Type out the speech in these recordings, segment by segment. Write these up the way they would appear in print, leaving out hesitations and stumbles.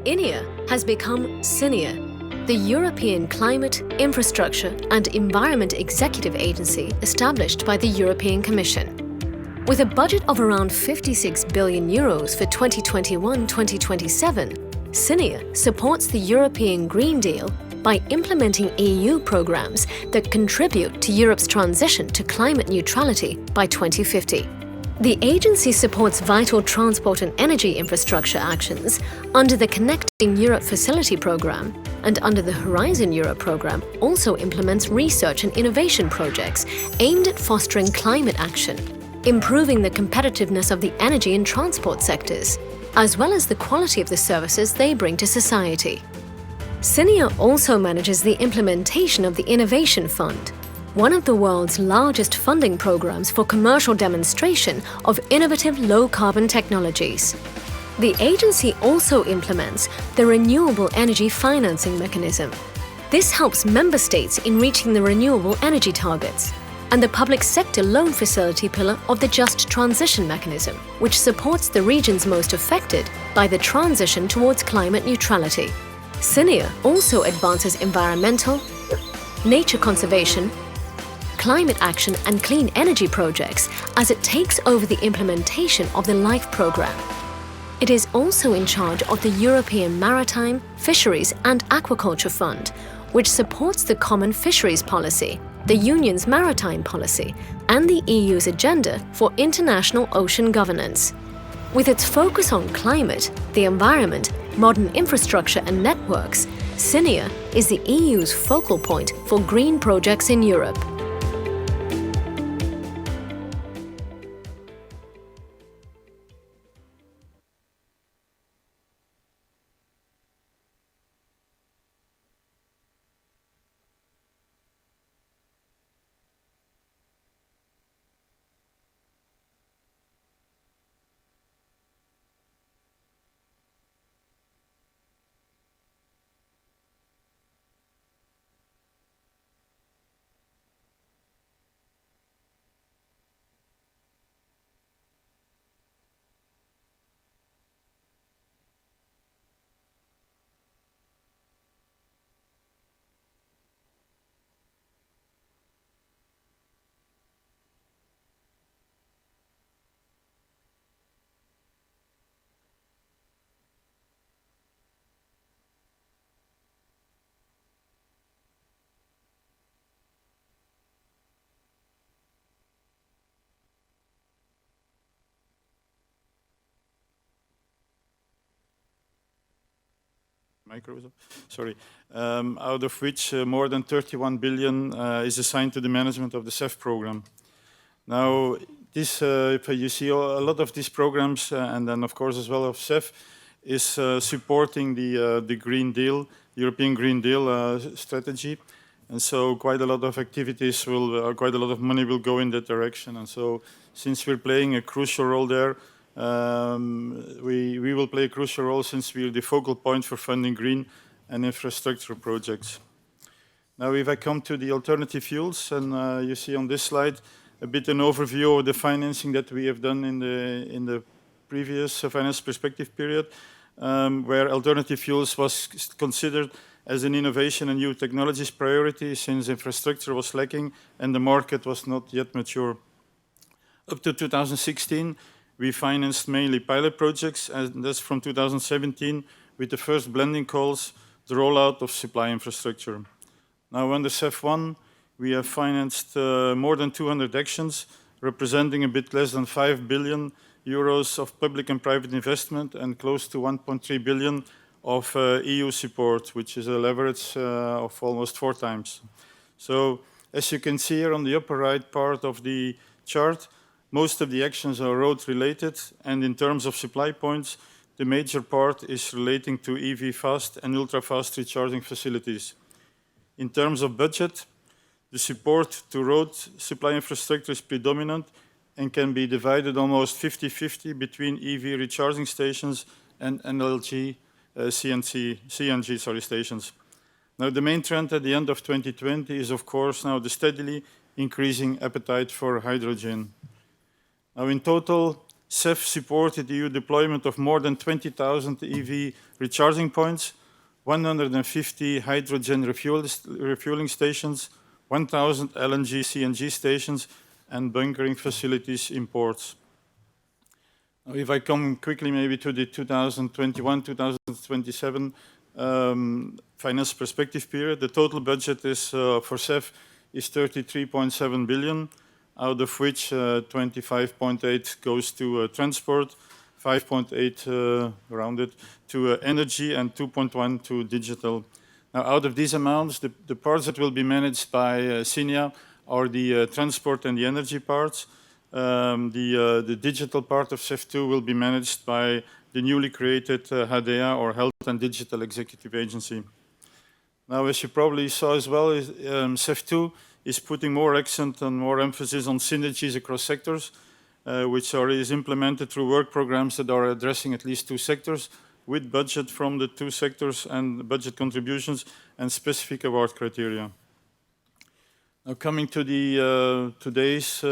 INEA has become CEF, the European Climate, Infrastructure and Environment Executive Agency established by the European Commission. With a budget of around 56 billion euros for 2021-2027, CEF supports the European Green Deal by implementing EU programs that contribute to Europe's transition to climate neutrality by 2050. The agency supports vital transport and energy infrastructure actions under the Connecting Europe Facility Programme, and under the Horizon Europe programme also implements research and innovation projects aimed at fostering climate action, improving the competitiveness of the energy and transport sectors, as well as the quality of the services they bring to society. CEF also manages the implementation of the Innovation Fund, one of the world's largest funding programs for commercial demonstration of innovative low-carbon technologies. The agency also implements the Renewable Energy Financing Mechanism. This helps member states in reaching the renewable energy targets, and the Public Sector Loan Facility pillar of the Just Transition Mechanism, which supports the regions most affected by the transition towards climate neutrality. CEF also advances environmental, nature conservation, climate action and clean energy projects as it takes over the implementation of the LIFE programme. It is also in charge of the European Maritime, Fisheries and Aquaculture Fund, which supports the Common Fisheries Policy, the Union's Maritime Policy and the EU's agenda for international ocean governance. With its focus on climate, the environment, modern infrastructure and networks, CEF is the EU's focal point for green projects in Europe. Out of which more than 31 billion is assigned to the management of the CEF program. Now, this, you see a lot of these programs, and then of course as well of CEF, is supporting the Green Deal, European Green Deal strategy. And so quite a lot of activities will, quite a lot of money will go in that direction. And so since we're playing a crucial role there, we will play a crucial role since we are the focal point for funding green and infrastructure projects. Now, if I come to the alternative fuels, and you see on this slide a bit an overview of the financing that we have done in the previous finance perspective period, where alternative fuels was considered as an innovation and new technologies priority since infrastructure was lacking and the market was not yet mature. Up to 2016, we financed mainly pilot projects, and that's from 2017 with the first blending calls, the rollout of supply infrastructure. Now, under CEF1, we have financed more than 200 actions, representing a bit less than 5 billion euros of public and private investment and close to 1.3 billion of EU support, which is a leverage of almost 4 times. So, as you can see here on the upper right part of the chart, most of the actions are road-related, and in terms of supply points, the major part is relating to EV fast and ultra-fast recharging facilities. In terms of budget, the support to road supply infrastructure is predominant and can be divided almost 50-50 between EV recharging stations and NLG, CNG stations. Now, the main trend at the end of 2020 is, of course, now the steadily increasing appetite for hydrogen. Now, in total, CEF supported the EU deployment of more than 20,000 EV recharging points, 150 hydrogen refueling stations, 1,000 LNG, CNG stations, and bunkering facilities in ports. Now, if I come quickly maybe to the 2021-2027 finance perspective period, the total budget is for CEF is 33.7 billion, out of which 25.8 goes to transport, 5.8 rounded to energy, and 2.1 to digital. Now, out of these amounts, the parts that will be managed by SINIA are the transport and the energy parts. The digital part of CEF2 will be managed by the newly created HDA, or Health and Digital Executive Agency. Now, as you probably saw as well, CEF2 is putting more accent and more emphasis on synergies across sectors, which is implemented through work programs that are addressing at least 2 sectors, with budget from the 2 sectors and budget contributions and specific award criteria. Now, coming to the today's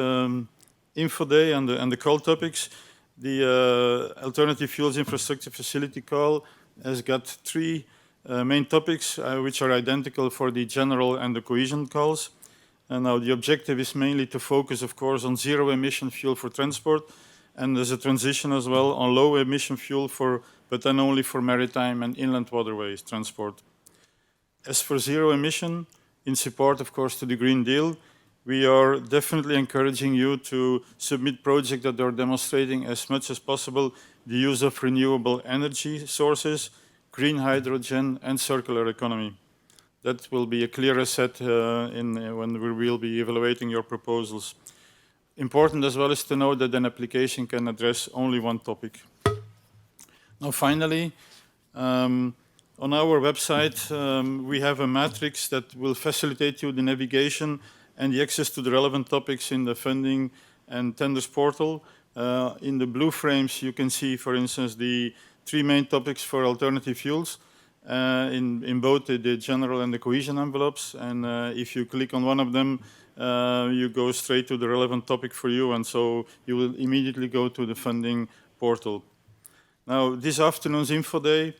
Info Day and the call topics, the Alternative Fuels Infrastructure Facility call has got 3 main topics, which are identical for the general and the cohesion calls. And now the objective is mainly to focus, of course, on zero-emission fuel for transport, and there's a transition as well on low-emission fuel but then only for maritime and inland waterways transport. As for zero emission, in support, of course, to the Green Deal, we are definitely encouraging you to submit projects that are demonstrating as much as possible the use of renewable energy sources, green hydrogen, and circular economy. That will be a clear asset when we will be evaluating your proposals. Important as well is to know that an application can address only one topic. Now, finally, on our website, we have a matrix that will facilitate you the navigation and the access to the relevant topics in the funding and tenders portal. In the blue frames, you can see, for instance, the 3 main topics for alternative fuels in both the general and the cohesion envelopes. And if you click on one of them, you go straight to the relevant topic for you, and so you will immediately go to the funding portal. Now, this afternoon's Info Day,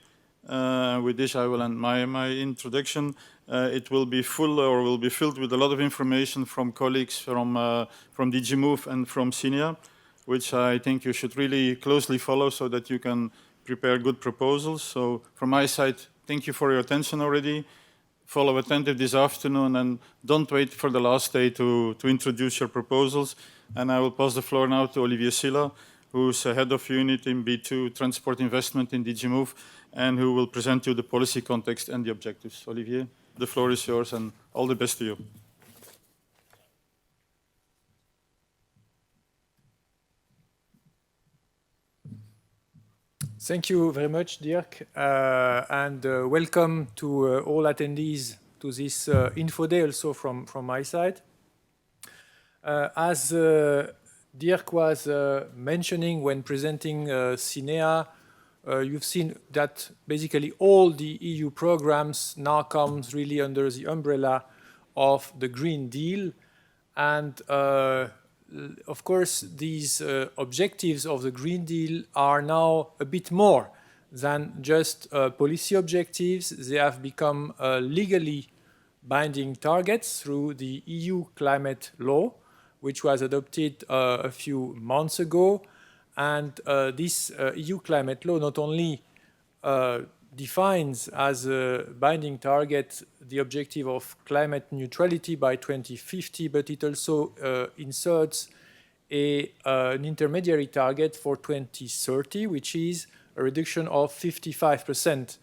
with this I will end my introduction. It will be full, or will be filled with a lot of information from colleagues from DG Move and from SINIA, which I think you should really closely follow so that you can prepare good proposals. So from my side, thank you for your attention already. Follow attentive this afternoon, and don't wait for the last day to introduce your proposals. And I will pass the floor now to Olivier Silla, who's head of unit in B2 Transport Investment in DG Move, and who will present you the policy context and the objectives. Olivier, the floor is yours, and all the best to you. Thank you very much, Dirk, and welcome to all attendees to this Info Day also from my side. As Dirk was mentioning when presenting SINEA, you've seen that basically all the EU programs now comes really under the umbrella of the Green Deal. And of course, these objectives of the Green Deal are now a bit more than just policy objectives. They have become legally binding targets through the EU climate law, which was adopted a few months ago. And this EU climate law not only defines as a binding target the objective of climate neutrality by 2050, but it also inserts an intermediary target for 2030, which is a reduction of 55%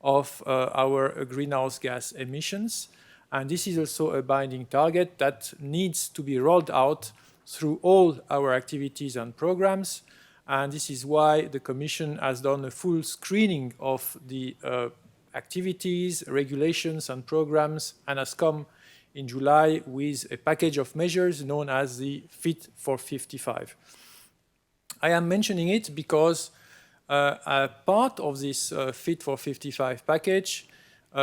of our greenhouse gas emissions. And this is also a binding target that needs to be rolled out through all our activities and programs. And this is why the Commission has done a full screening of the activities, regulations, and programs, and has come in July with a package of measures known as the Fit for 55. I am mentioning it because a part of this Fit for 55 package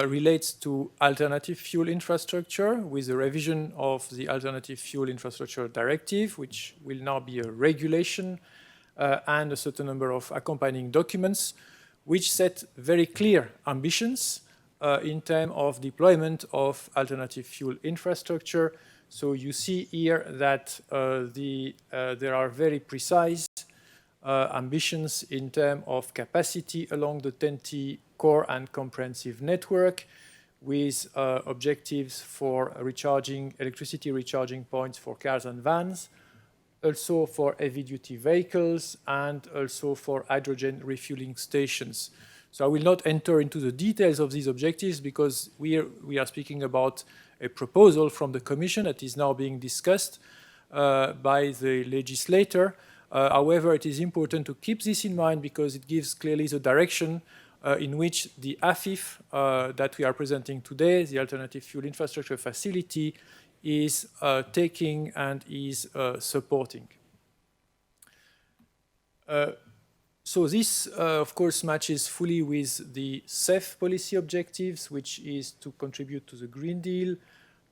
relates to alternative fuel infrastructure with the revision of the Alternative Fuel Infrastructure Directive, which will now be a regulation. and a certain number of accompanying documents, which set very clear ambitions in terms of deployment of alternative fuel infrastructure. So you see here that there are very precise ambitions in terms of capacity along the TEN-T core and comprehensive network, with objectives for electricity recharging points for cars and vans, also for heavy-duty vehicles, and also for hydrogen refueling stations. So I will not enter into the details of these objectives because we are speaking about a proposal from the Commission that is now being discussed by the legislator. However, it is important to keep this in mind because it gives clearly the direction in which the AFIF that we are presenting today, the Alternative Fuel Infrastructure Facility, is taking and is supporting. So this, of course, matches fully with the CEF policy objectives, which is to contribute to the Green Deal,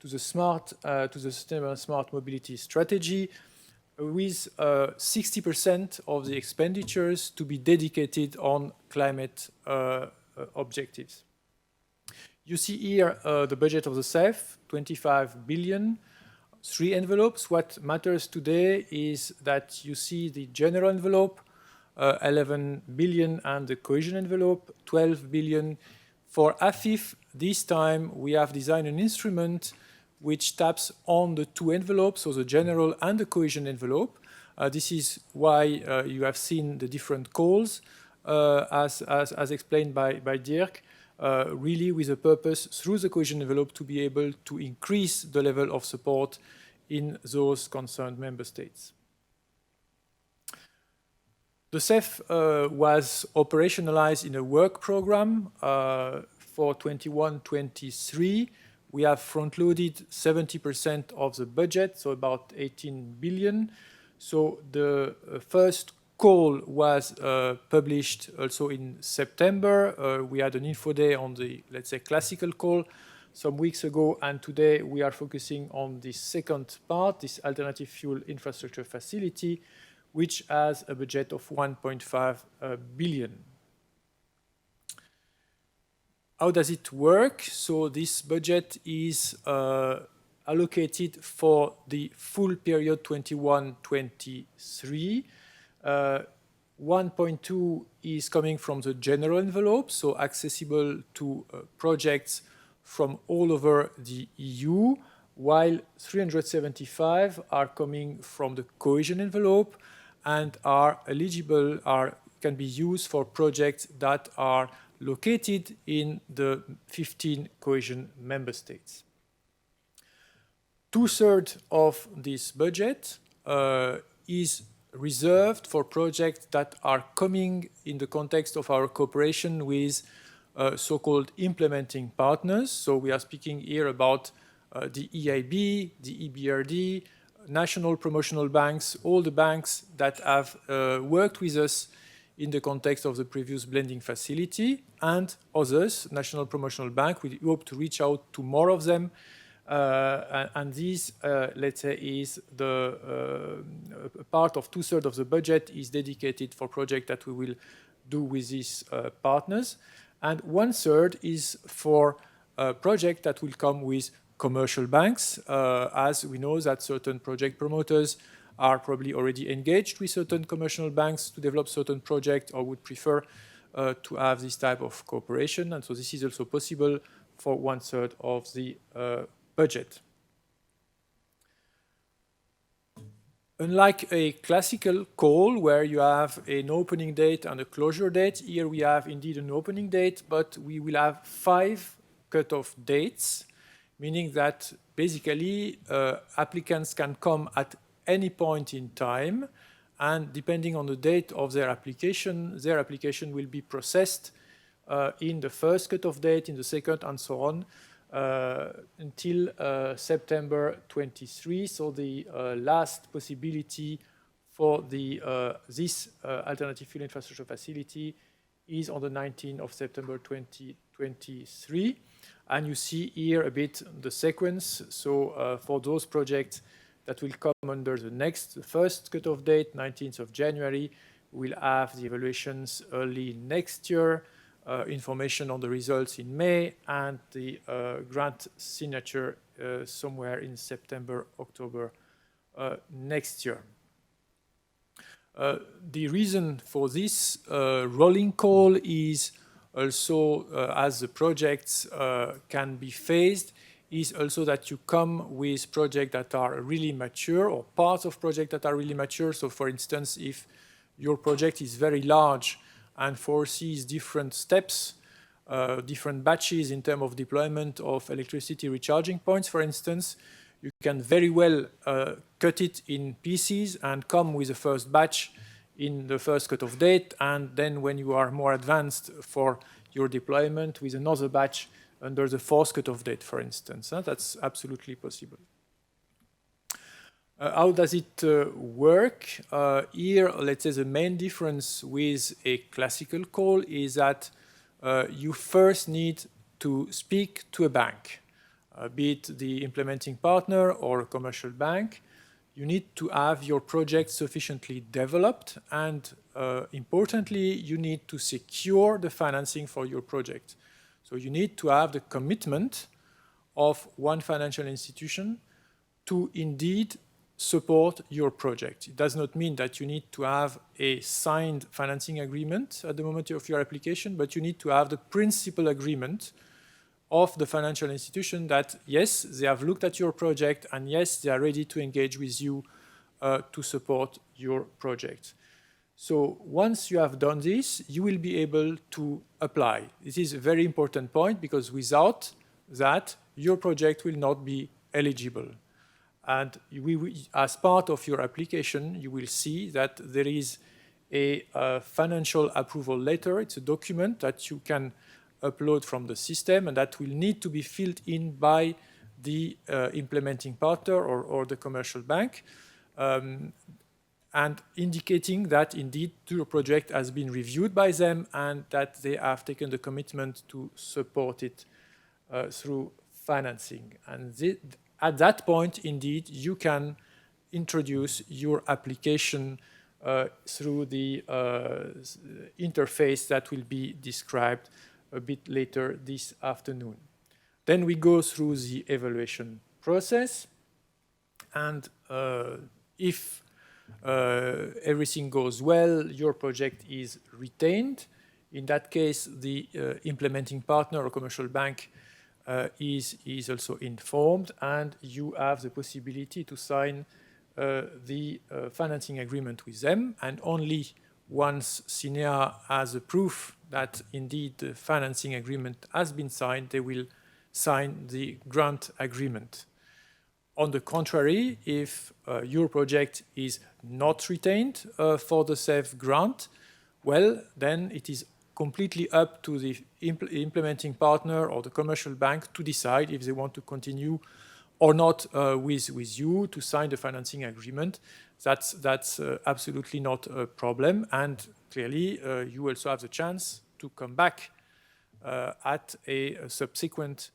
to the sustainable smart mobility strategy, with 60% of the expenditures to be dedicated on climate objectives. You see here the budget of the CEF, 25 billion, 3 envelopes. What matters today is that you see the general envelope, 11 billion, and the cohesion envelope, 12 billion. For AFIF, this time we have designed an instrument which taps on the 2 envelopes, so the general and the cohesion envelope. This is why you have seen the different calls, as explained by Dirk, really with a purpose through the cohesion envelope to be able to increase the level of support in those concerned member states. The CEF was operationalized in a work program for 21-23. We have front-loaded 70% of the budget, so about 18 billion. So the first call was published also in September. We had an info day on the, let's say, classical call some weeks ago, and today we are focusing on the second part, this alternative fuel infrastructure facility, which has a budget of 1.5 billion. How does it work? So this budget is allocated for the full period 21-23. 1.2 is coming from the general envelope, so accessible to projects from all over the EU, while 375 are coming from the cohesion envelope and are eligible, can be used for projects that are located in the 15 cohesion member states. 2/3 of this budget is reserved for projects that are coming in the context of our cooperation with so-called implementing partners. So we are speaking here about the EIB, the EBRD, national promotional banks, all the banks that have worked with us in the context of the previous blending facility, and others, National Promotional Bank. We hope to reach out to more of them. And this, let's say, is the part of 2/3 of the budget is dedicated for projects that we will do with these partners. And 1/3 is for projects that will come with commercial banks, as we know that certain project promoters are probably already engaged with certain commercial banks to develop certain projects or would prefer to have this type of cooperation. And so this is also possible for 1/3 of the budget. Unlike a classical call where you have an opening date and a closure date, here we have indeed an opening date, but we will have 5 cutoff dates, meaning that basically applicants can come at any point in time, and depending on the date of their application will be processed in the first cutoff date, in the second, and so on, until September 23. So the last possibility for this alternative fuel infrastructure facility is on the 19th of September 2023. And you see here a bit the sequence. So for those projects that will come under the first cutoff date, 19th of January, We'll have the evaluations early next year, information on the results in May, and the grant signature somewhere in September, October next year. The reason for this rolling call is also, as the projects can be phased, is also that you come with projects that are really mature, or parts of projects that are really mature. So for instance, if your project is very large and foresees different steps, different batches in terms of deployment of electricity recharging points, for instance, you can very well cut it in pieces and come with the first batch in the first cutoff date, and then when you are more advanced for your deployment with another batch under the fourth cutoff date, for instance. That's absolutely possible. How does it work? Here, let's say the main difference with a classical call is that you first need to speak to a bank, be it the implementing partner or a commercial bank. You need to have your project sufficiently developed, and importantly, you need to secure the financing for your project. So you need to have the commitment of one financial institution to indeed support your project. It does not mean that you need to have a signed financing agreement at the moment of your application, but you need to have the principal agreement of the financial institution that, yes, they have looked at your project, and yes, they are ready to engage with you to support your project. So once you have done this, you will be able to apply. This is a very important point, because without that, your project will not be eligible. And as part of your application, you will see that there is a financial approval letter. It's a document that you can upload from the system, and that will need to be filled in by the implementing partner or the commercial bank, and indicating that indeed your project has been reviewed by them and that they have taken the commitment to support it through financing. And at that point, indeed, you can introduce your application through the interface that will be described a bit later this afternoon. Then we go through the evaluation process, and if everything goes well, your project is retained. In that case, the implementing partner or commercial bank is also informed, and you have the possibility to sign the financing agreement with them, and only once CENEA has a proof that indeed the financing agreement has been signed, they will sign the grant agreement. On the contrary, if your project is not retained for the CEF grant, well, then it is completely up to the implementing partner or the commercial bank to decide if they want to continue or not with you to sign the financing agreement. That's absolutely not a problem, and clearly you also have the chance to come back at a subsequent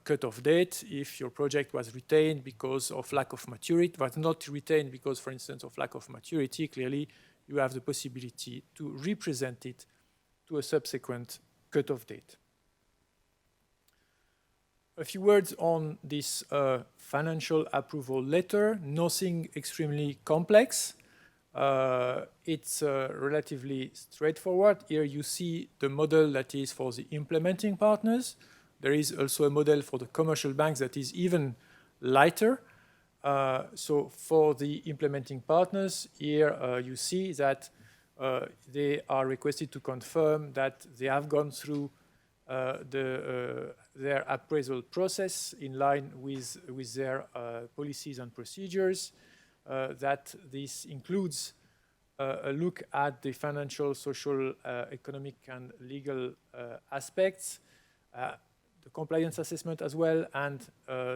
cutoff date if your project was retained because of lack of maturity, was not retained because, for instance, of lack of maturity. Clearly, you have the possibility to represent it to a subsequent cutoff date. A few words on this financial approval letter. Nothing extremely complex. It's relatively straightforward. Here you see the model that is for the implementing partners. There is also a model for the commercial banks that is even lighter. So for the implementing partners, here you see that they are requested to confirm that they have gone through their appraisal process in line with their policies and procedures, that this includes a look at the financial, social, economic, and legal aspects, the compliance assessment as well, and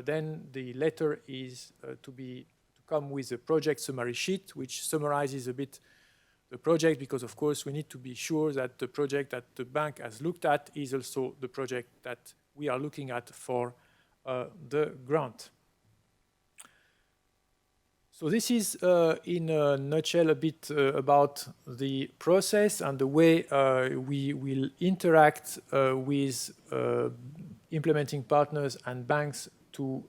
then the letter is to come with a project summary sheet, which summarizes a bit the project, because of course we need to be sure that the project that the bank has looked at is also the project that we are looking at for the grant. So this is, in a nutshell, a bit about the process and the way we will interact with implementing partners and banks to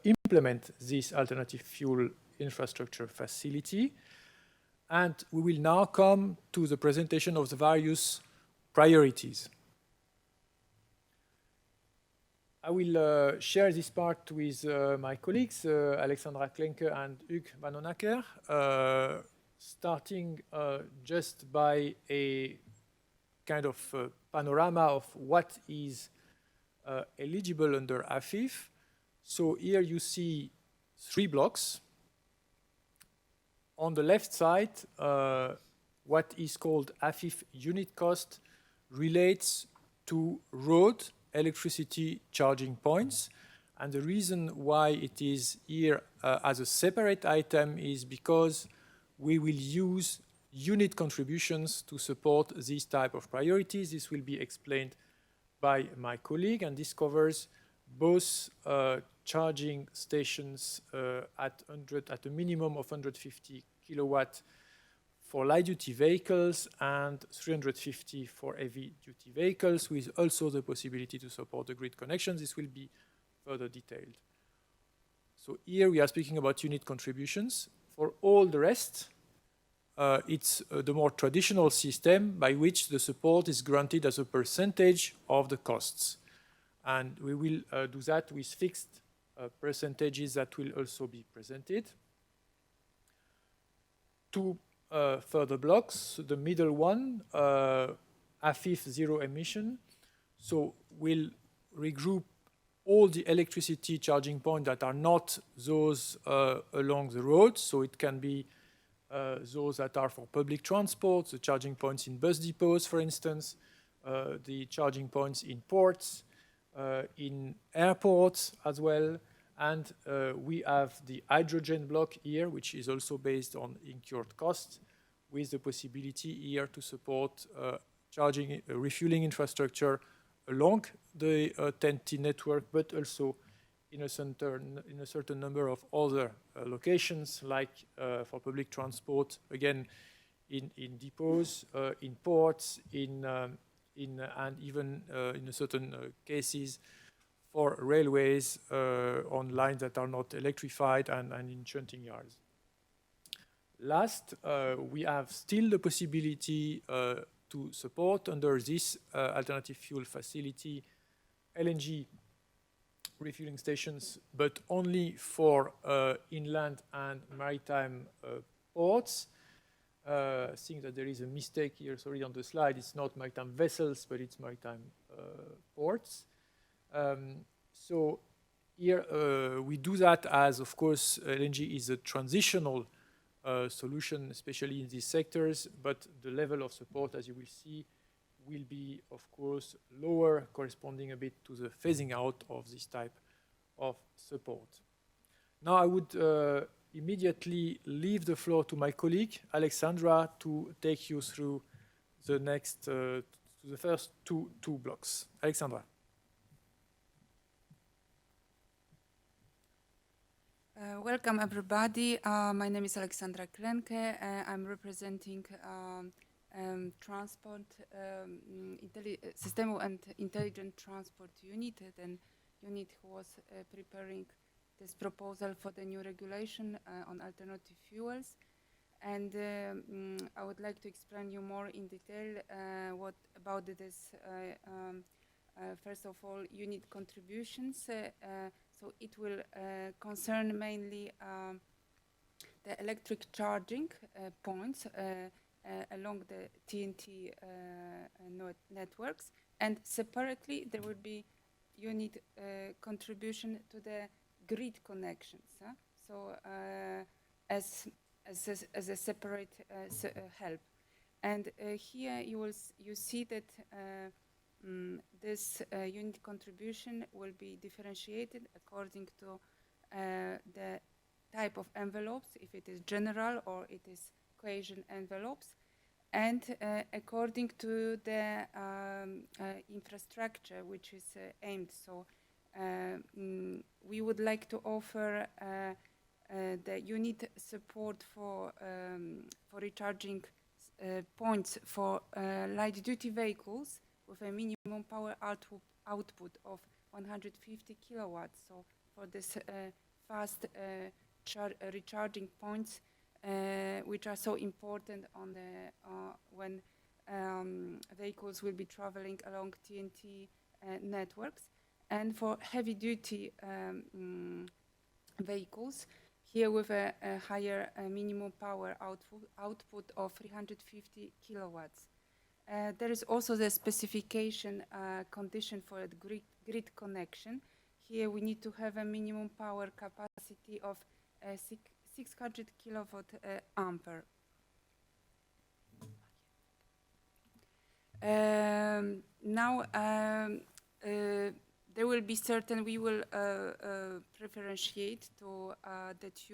implement this alternative fuel infrastructure facility. And we will now come to the presentation of the various priorities. I will share this part with my colleagues, Alexandra Klenke and Hugues Van Onacker, starting just by a kind of panorama of what is eligible under AFIF. So here you see 3 blocks. On the left side, what is called AFIF unit cost relates to road electricity charging points. And the reason why it is here as a separate item is because we will use unit contributions to support these type of priorities. This will be explained by my colleague, and this covers both charging stations at a minimum of 150 kilowatt for light-duty vehicles and 350 for heavy-duty vehicles, with also the possibility to support the grid connections. This will be further detailed. So here we are speaking about unit contributions. For all the rest, it's the more traditional system by which the support is granted as a percentage of the costs. And we will do that with fixed percentages that will also be presented. 2 further blocks. The middle one, AFIF zero emission. So we'll regroup all the electricity charging points that are not those along the road. So it can be those that are for public transport, the charging points in bus depots, for instance, the charging points in ports, in airports as well. And we have the hydrogen block here, which is also based on incurred costs, with the possibility here to support charging, refueling infrastructure along the TEN-T network, but also in a certain number of other locations, like for public transport, again, in depots, in ports, and even in certain cases for railways on lines that are not electrified and in shunting yards. Last, we have still the possibility to support under this alternative fuel facility LNG refueling stations, but only for inland and maritime ports. I think that there is a mistake here, sorry, on the slide. It's not maritime vessels, but it's maritime ports. So here we do that as, of course, LNG is a transitional solution, especially in these sectors, but the level of support, as you will see, will be, of course, lower, corresponding a bit to the phasing out of this type of support. Now I would immediately leave the floor to my colleague, Alexandra, to take you through the next, to the first two blocks. Alexandra. Welcome, everybody. My name is Alexandra Klenke. I'm representing Transport System and Intelligent Transport Unit, an unit who was preparing this proposal for the new regulation on alternative fuels. And I would like to explain you more in detail what about this. First of all, unit contributions. So it will concern mainly the electric charging points along the TEN-T networks, and separately there will be unit contribution to the grid connections. So as a separate help, and here you see that. This unit contribution will be differentiated according to the type of envelopes, if it is general or it is cohesion envelopes, and according to the infrastructure which is aimed. So we would like to offer the unit support for recharging points for light-duty vehicles with a minimum power output of 150 kilowatts. So for this fast recharging points, which are so important on the when vehicles will be traveling along TNT networks, and for heavy-duty vehicles, here with a higher minimum power output of 350 kilowatts. There is also the specification condition for a grid connection. Here we need to have a minimum power capacity of 600 kilowatt ampere. Now there will be certain, we will preferentiate to that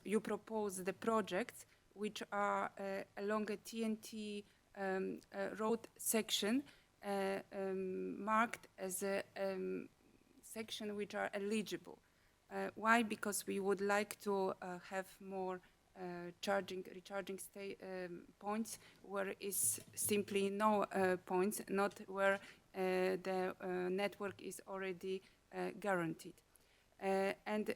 you propose the projects which are along a TNT road section marked as a section which are eligible. Why? Because we would like to have more recharging points where is simply no points, not where the network is already guaranteed. And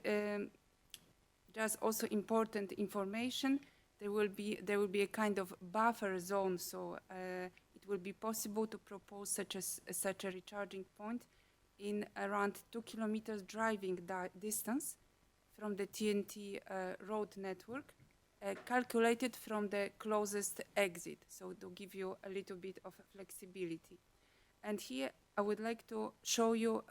just also important information, there will be a kind of buffer zone, so it will be possible to propose such a recharging point in around 2 kilometers driving distance from the TNT road network, calculated from the closest exit, so to give you a little bit of flexibility. And here I would like to show you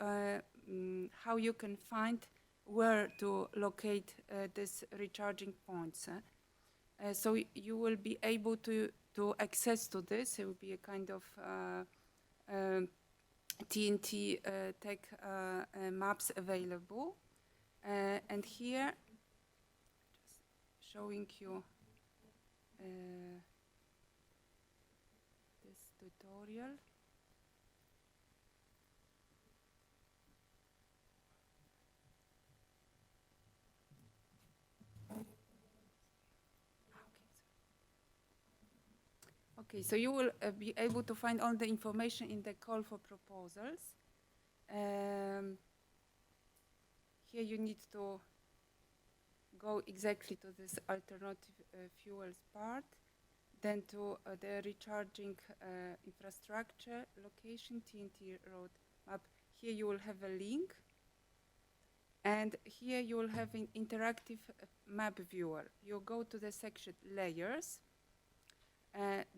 how you can find where to locate these recharging points. So you will be able to access to this. It will be a kind of TNT tech maps available. And here, just showing you this tutorial. Okay, so you will be able to find all the information in the call for proposals. Here you need to go exactly to this alternative fuels part, then to the recharging infrastructure location, TNT road map. Here you will have a link, and here you will have an interactive map viewer. You go to the section layers,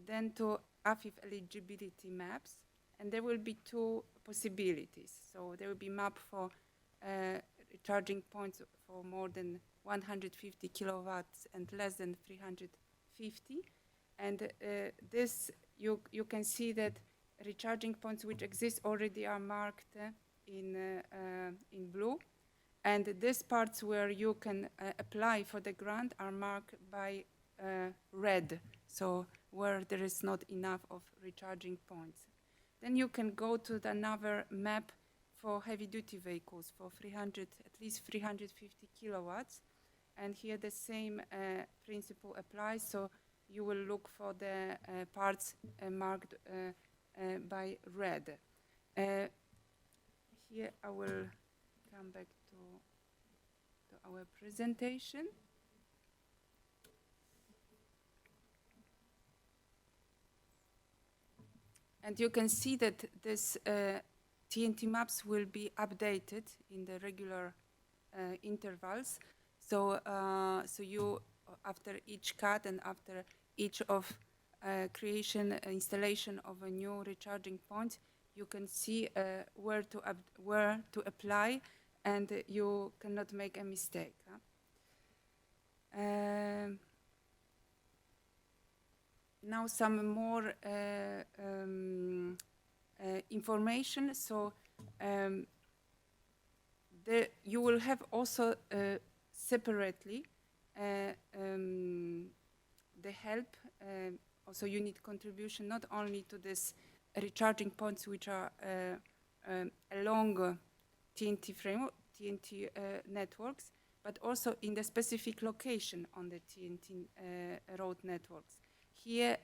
then to AFIF eligibility maps, and there will be two possibilities. So there will be map for recharging points for more than 150 kilowatts and less than 350. And this, you can see that recharging points which exist already are marked in blue. And these parts where you can apply for the grant are marked by red, so where there is not enough of recharging points. Then you can go to another map for heavy-duty vehicles for at least 350 kilowatts. And here the same principle applies, so you will look for the parts marked by red. Here I will come back to our presentation. And you can see that this TNT maps will be updated in the regular intervals. So, so you, after each cut and after each of installation of a new recharging point, you can see where to apply, and you cannot make a mistake. Now some more information. So you will have also separately the help, also unit contribution, not only to this recharging points which are along TNT framework, TNT networks, but also in the specific location on the TNT road networks. Here,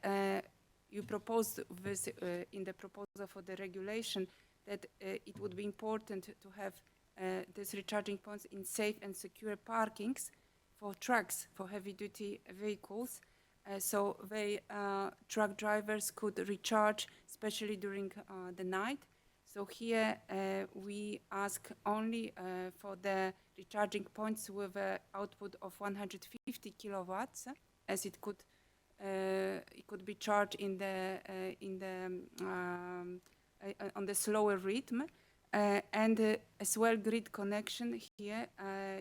you proposed this, in the proposal for the regulation that it would be important to have these recharging points in safe and secure parkings for trucks, for heavy-duty vehicles, so truck drivers could recharge, especially during the night. So here we ask only for the recharging points with an output of 150 kilowatts, as it could be charged on the slower rhythm, and as well grid connection. Here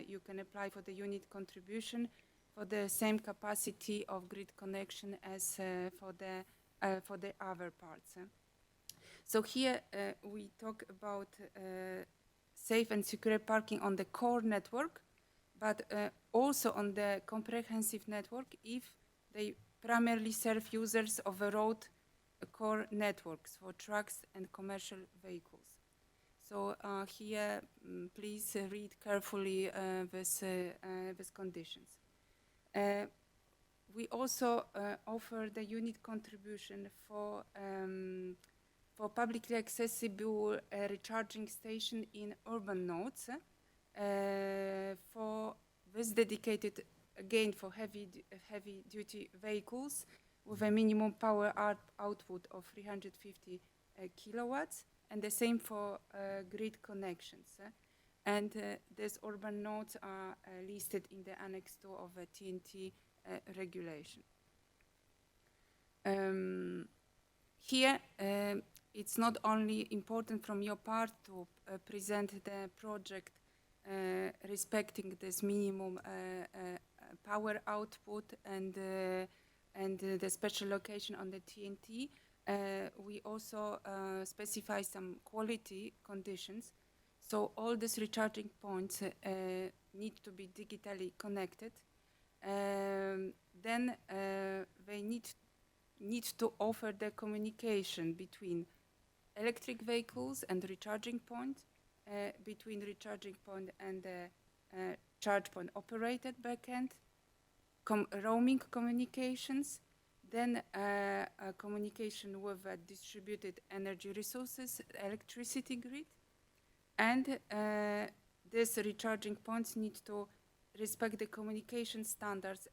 you can apply for the unit contribution for the same capacity of grid connection as for the other parts. So here we talk about safe and secure parking on the core network, but also on the comprehensive network if they primarily serve users of the road core networks for trucks and commercial vehicles. So here, please read carefully these conditions. We also offer the unit contribution for publicly accessible recharging station in urban nodes. For this dedicated, again, for heavy-duty vehicles with a minimum power output of 350 kilowatts, and the same for grid connections. And these urban nodes are listed in the Annex 2 of the TNT regulation. Here, it's not only important from your part to present the project respecting this minimum power output and the special location on the TNT. We also specify some quality conditions. So all these recharging points need to be digitally connected. Then they need to offer the communication between electric vehicles and recharging point, between recharging point and the charge point operated backend, roaming communications, then communication with distributed energy resources, electricity grid, and these recharging points need to respect the communication standards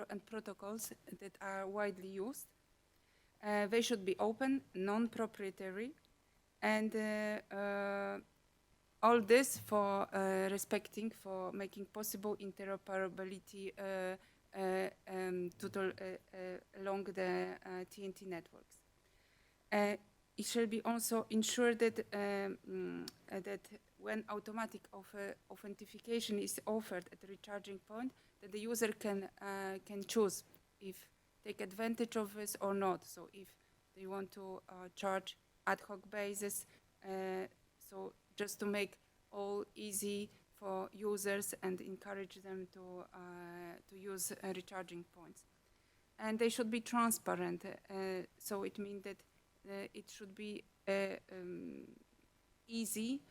and protocols that are widely used. They should be open, non-proprietary, and all this for making possible interoperability along the TNT networks. It shall be also ensured that that when automatic authentication is offered at the recharging point, that the user can choose if take advantage of this or not. So if they want to charge ad hoc basis, so just to make all easy for users and encourage them to use recharging points. And they should be transparent. So it means that it should be easy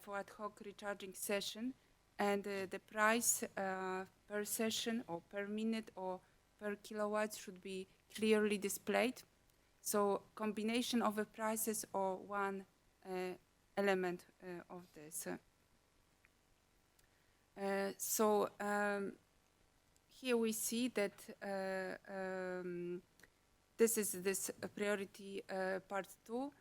for ad hoc recharging session, and the price per session or per minute or per kilowatt should be clearly displayed. So combination of the prices or one element of this. So here we see that this is this priority part 2.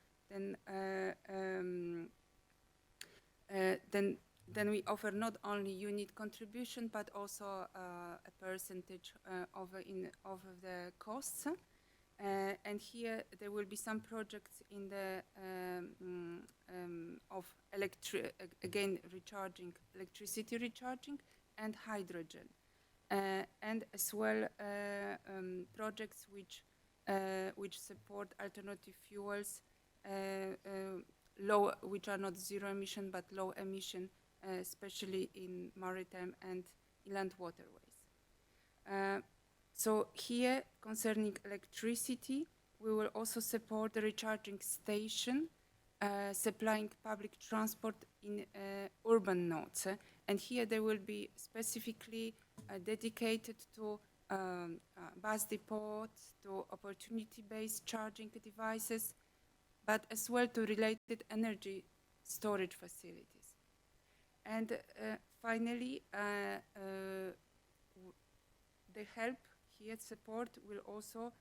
Then we offer not only unit contribution but also a percentage of the costs. And here there will be some projects in the of electricity recharging and hydrogen, and as well projects which support alternative fuels, which are not zero emission but low emission, especially in maritime and inland waterways. So here, concerning electricity, we will also support the recharging station supplying public transport in urban nodes. And here they will be specifically dedicated to bus depots, to opportunity-based charging devices, but as well to related energy storage facilities. And finally, the help here support will also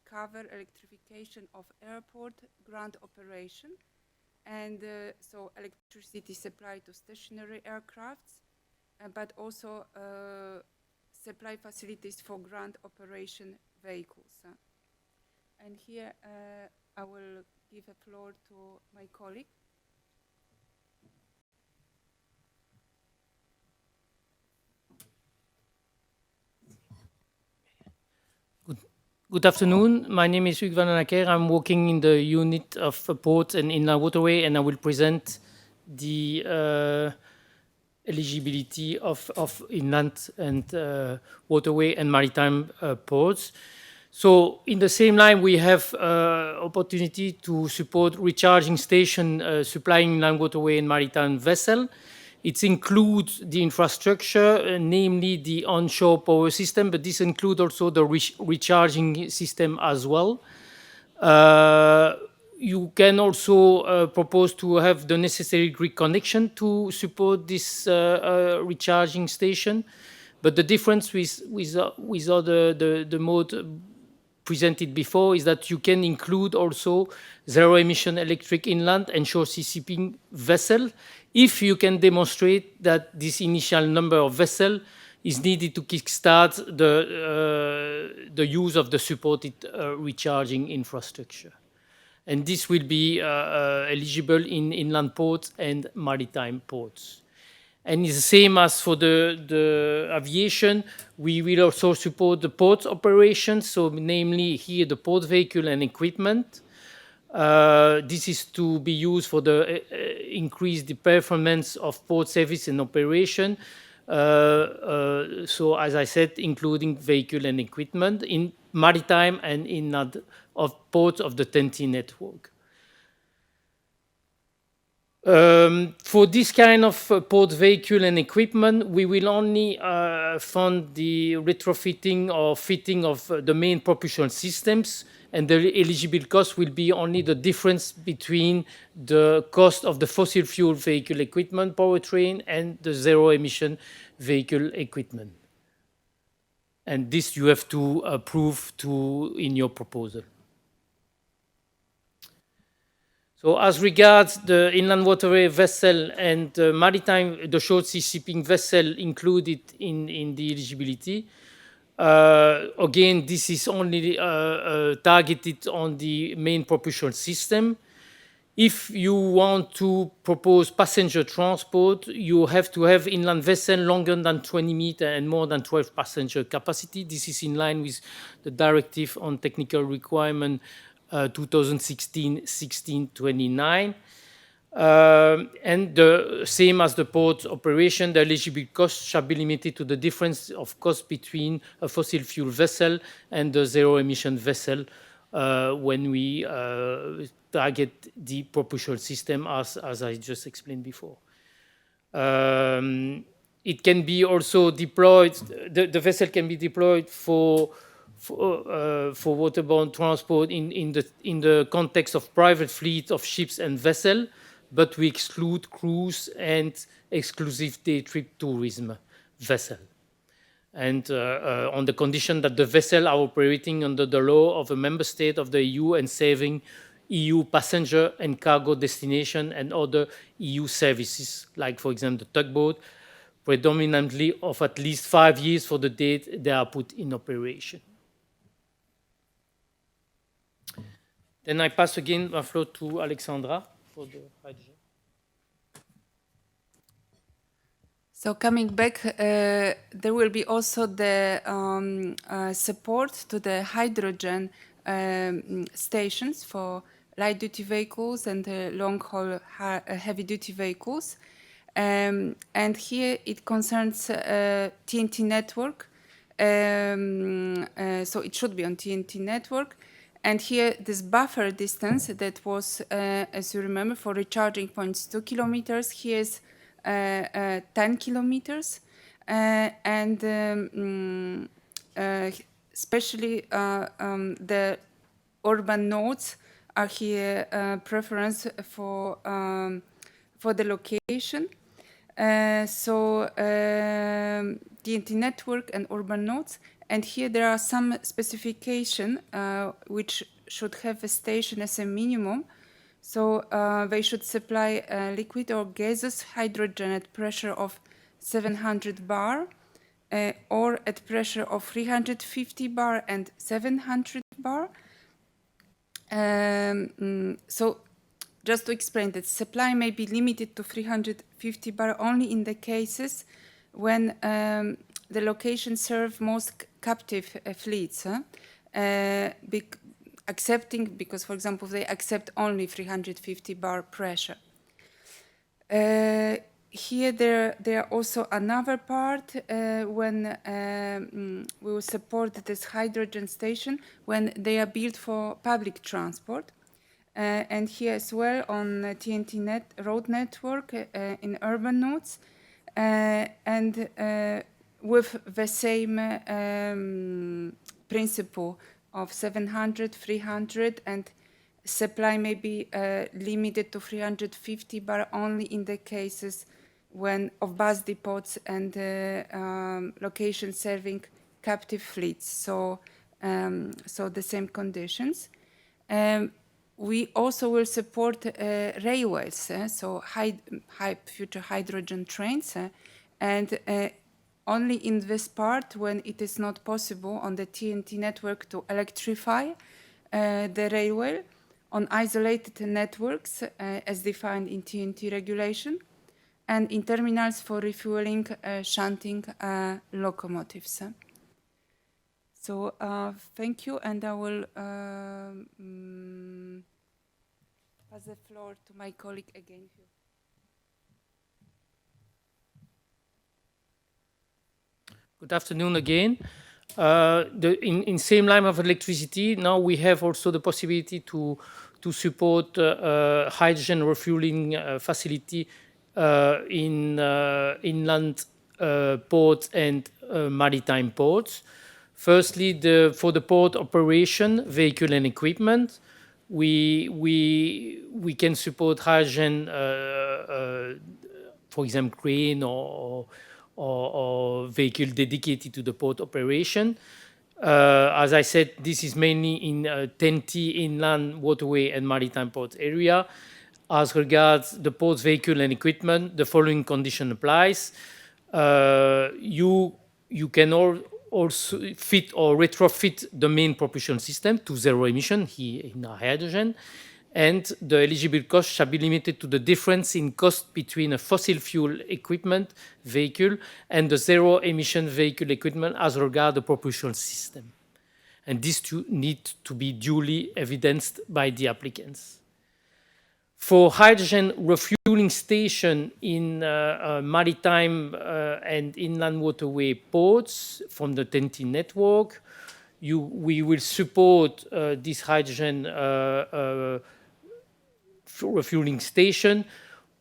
cover electrification of airport ground operation, and so electricity supply to stationary aircrafts, but also supply facilities for ground operation vehicles. And here I will give a floor to my colleague. Good afternoon. My name is Hugues van den Akker. I'm working in the unit of ports and inland waterway, and I will present the eligibility of inland and waterway and maritime ports. So in the same line, we have opportunity to support recharging station supplying inland waterway and maritime vessel. It includes the infrastructure, namely the onshore power system, but this includes also the recharging system as well. You can also propose to have the necessary grid connection to support this recharging station. But the difference with other the mode presented before is that you can include also zero-emission electric inland and shore sea shipping vessel if you can demonstrate that this initial number of vessels is needed to kickstart the use of the supported recharging infrastructure. And this will be eligible in inland ports and maritime ports. And it's the same as for the aviation. We will also support the port operations, so namely here the port vehicle and equipment. This is to be used for the increase the performance of port service and operation. So as I said, including vehicle and equipment in maritime and in of ports of the TEN-T network. For this kind of port vehicle and equipment, we will only fund the retrofitting or fitting of the main propulsion systems, and the eligible cost will be only the difference between the cost of the fossil fuel vehicle equipment powertrain and the zero-emission vehicle equipment. And this you have to approve in your proposal. So as regards the inland waterway vessel and maritime, the short sea shipping vessel included in the eligibility, again, this is only targeted on the main propulsion system. If you want to propose passenger transport, you have to have inland vessel longer than 20 meters and more than 12 passenger capacity. This is in line with the directive on technical requirement 2016-1629. And the same as the port operation, the eligible cost shall be limited to the difference of cost between a fossil fuel vessel and the zero-emission vessel when we target the propulsion system, as I just explained before. It can be also deployed, the vessel can be deployed for waterborne transport in the context of private fleet of ships and vessels, but we exclude cruise and exclusive day trip tourism vessel. And on the condition that the vessel are operating under the law of a member state of the EU and serving EU passenger and cargo destination and other EU services, like for example the tugboat, predominantly of at least 5 years for the date they are put in operation. Then I pass again my floor to Alexandra for the hydrogen. So coming back, there will be also the support to the hydrogen stations for light-duty vehicles and long-haul heavy-duty vehicles. And here it concerns TEN-T network. So it should be on TEN-T network. And here, this buffer distance that was, as you remember, for recharging points 2 kilometers, here is 10 kilometers, and especially the urban nodes are here preference for the location. So TNT network and urban nodes, and here there are some specification which should have a station as a minimum. So they should supply liquid or gaseous hydrogen at pressure of 700 bar or at pressure of 350 bar and 700 bar. So just to explain that supply may be limited to 350 bar only in the cases when the location serve most captive fleets, accepting, because for example they accept only 350 bar pressure. Here there are also another part when we will support this hydrogen station when they are built for public transport. And here as well on TNT road network in urban nodes, and with the same principle of 700, 300, and supply may be limited to 350 bar only in the cases when of bus depots and locations serving captive fleets. So, so the same conditions. We also will support railways, so future hydrogen trains, and only in this part when it is not possible on the TNT network to electrify the railway on isolated networks as defined in TNT regulation, and in terminals for refueling shunting locomotives. So thank you, and I will pass the floor to my colleague again. Good afternoon again. In same line of electricity, now we have also the possibility to support hydrogen refueling facility in inland ports and maritime ports. Firstly, for the port operation, vehicle and equipment, we can support hydrogen, for example, crane or vehicle dedicated to the port operation. As I said, this is mainly in TEN-T inland waterway and maritime port area. As regards the port's vehicle and equipment, the following condition applies. You can also fit or retrofit the main propulsion system to zero emission here in hydrogen, and the eligible cost shall be limited to the difference in cost between a fossil fuel equipment vehicle and the zero emission vehicle equipment as regards the propulsion system. And this needs to be duly evidenced by the applicants. For hydrogen refueling station in maritime and inland waterway ports from the TEN-T network, we will support this hydrogen refueling station,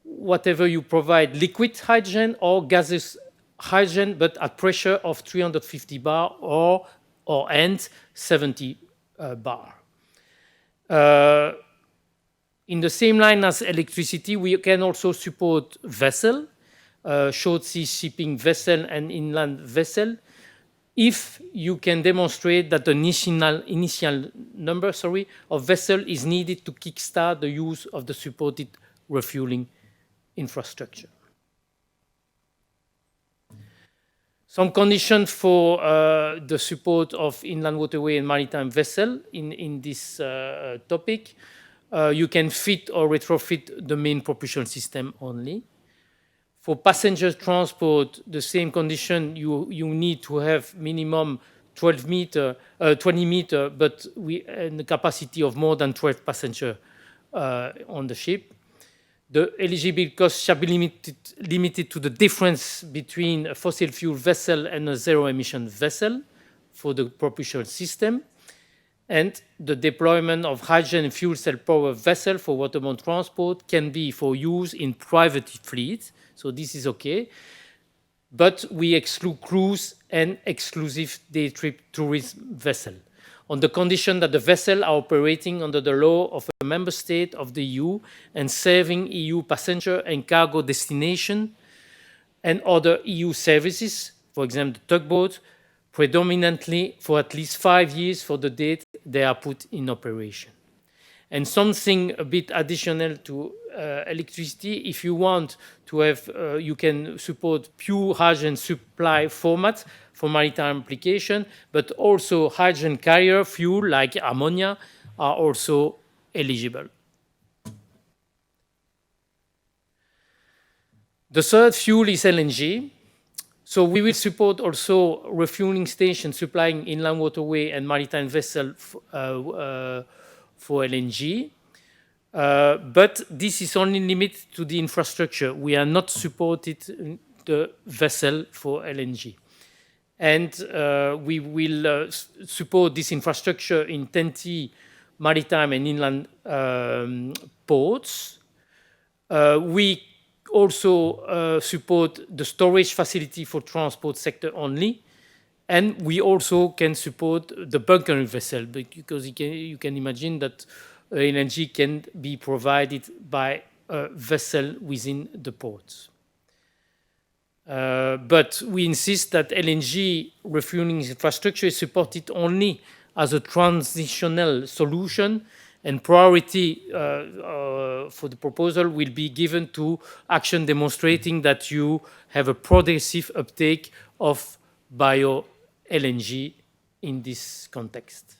whatever you provide, liquid hydrogen or gaseous hydrogen, but at pressure of 350 bar and 70 bar. In the same line as electricity, we can also support vessel, short sea shipping vessel and inland vessel, if you can demonstrate that the initial number of vessel is needed to kickstart the use of the supported refueling infrastructure. Some conditions for the support of inland waterway and maritime vessel in this topic. You can fit or retrofit the main propulsion system only. For passenger transport, the same condition, you need to have minimum 20 meter, but the capacity of more than 12 passengers on the ship. The eligible cost shall be limited to the difference between a fossil fuel vessel and a zero emission vessel for the propulsion system. And the deployment of hydrogen and fuel cell power vessel for waterborne transport can be for use in private fleets. So this is okay. But we exclude cruise and exclusive day trip tourism vessel on the condition that the vessel are operating under the law of a member state of the EU and serving EU passenger and cargo destination and other EU services, for example, the tugboat, predominantly for at least 5 years for the date they are put in operation. And something a bit additional to electricity, if you want to have, you can support pure hydrogen supply format for maritime application, but also hydrogen carrier fuel like ammonia are also eligible. The third fuel is LNG. So we will support also refueling stations supplying inland waterway and maritime vessel for LNG. But this is only limited to the infrastructure. We are not supported the vessel for LNG. And we will support this infrastructure in 10T maritime and inland ports. We also support the storage facility for transport sector only. And we also can support the bunkering vessel because you can imagine that LNG can be provided by a vessel within the ports. But we insist that LNG refueling infrastructure is supported only as a transitional solution, and priority for the proposal will be given to action demonstrating that you have a progressive uptake of bio LNG in this context.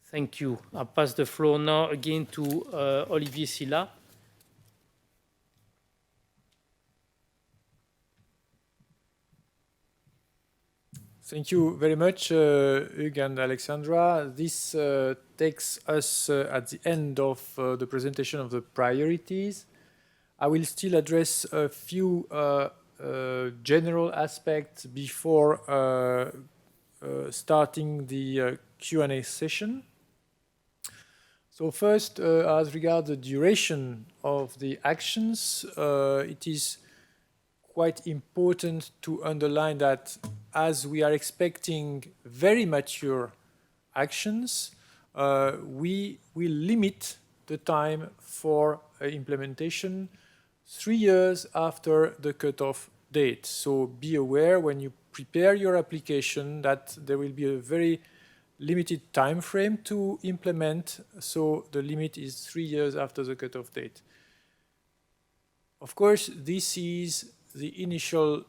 Thank you. I'll pass the floor now again to Olivier Silla. Thank you very much, Hugues and Alexandra. This takes us at the end of the presentation of the priorities. I will still address a few general aspects before starting the Q&A session. So first, as regards the duration of the actions, it is quite important to underline that as we are expecting very mature actions, we will limit the time for implementation 3 years after the cutoff date. So be aware when you prepare your application that there will be a very limited time frame to implement, so the limit is 3 years after the cutoff date. Of course, this is the initial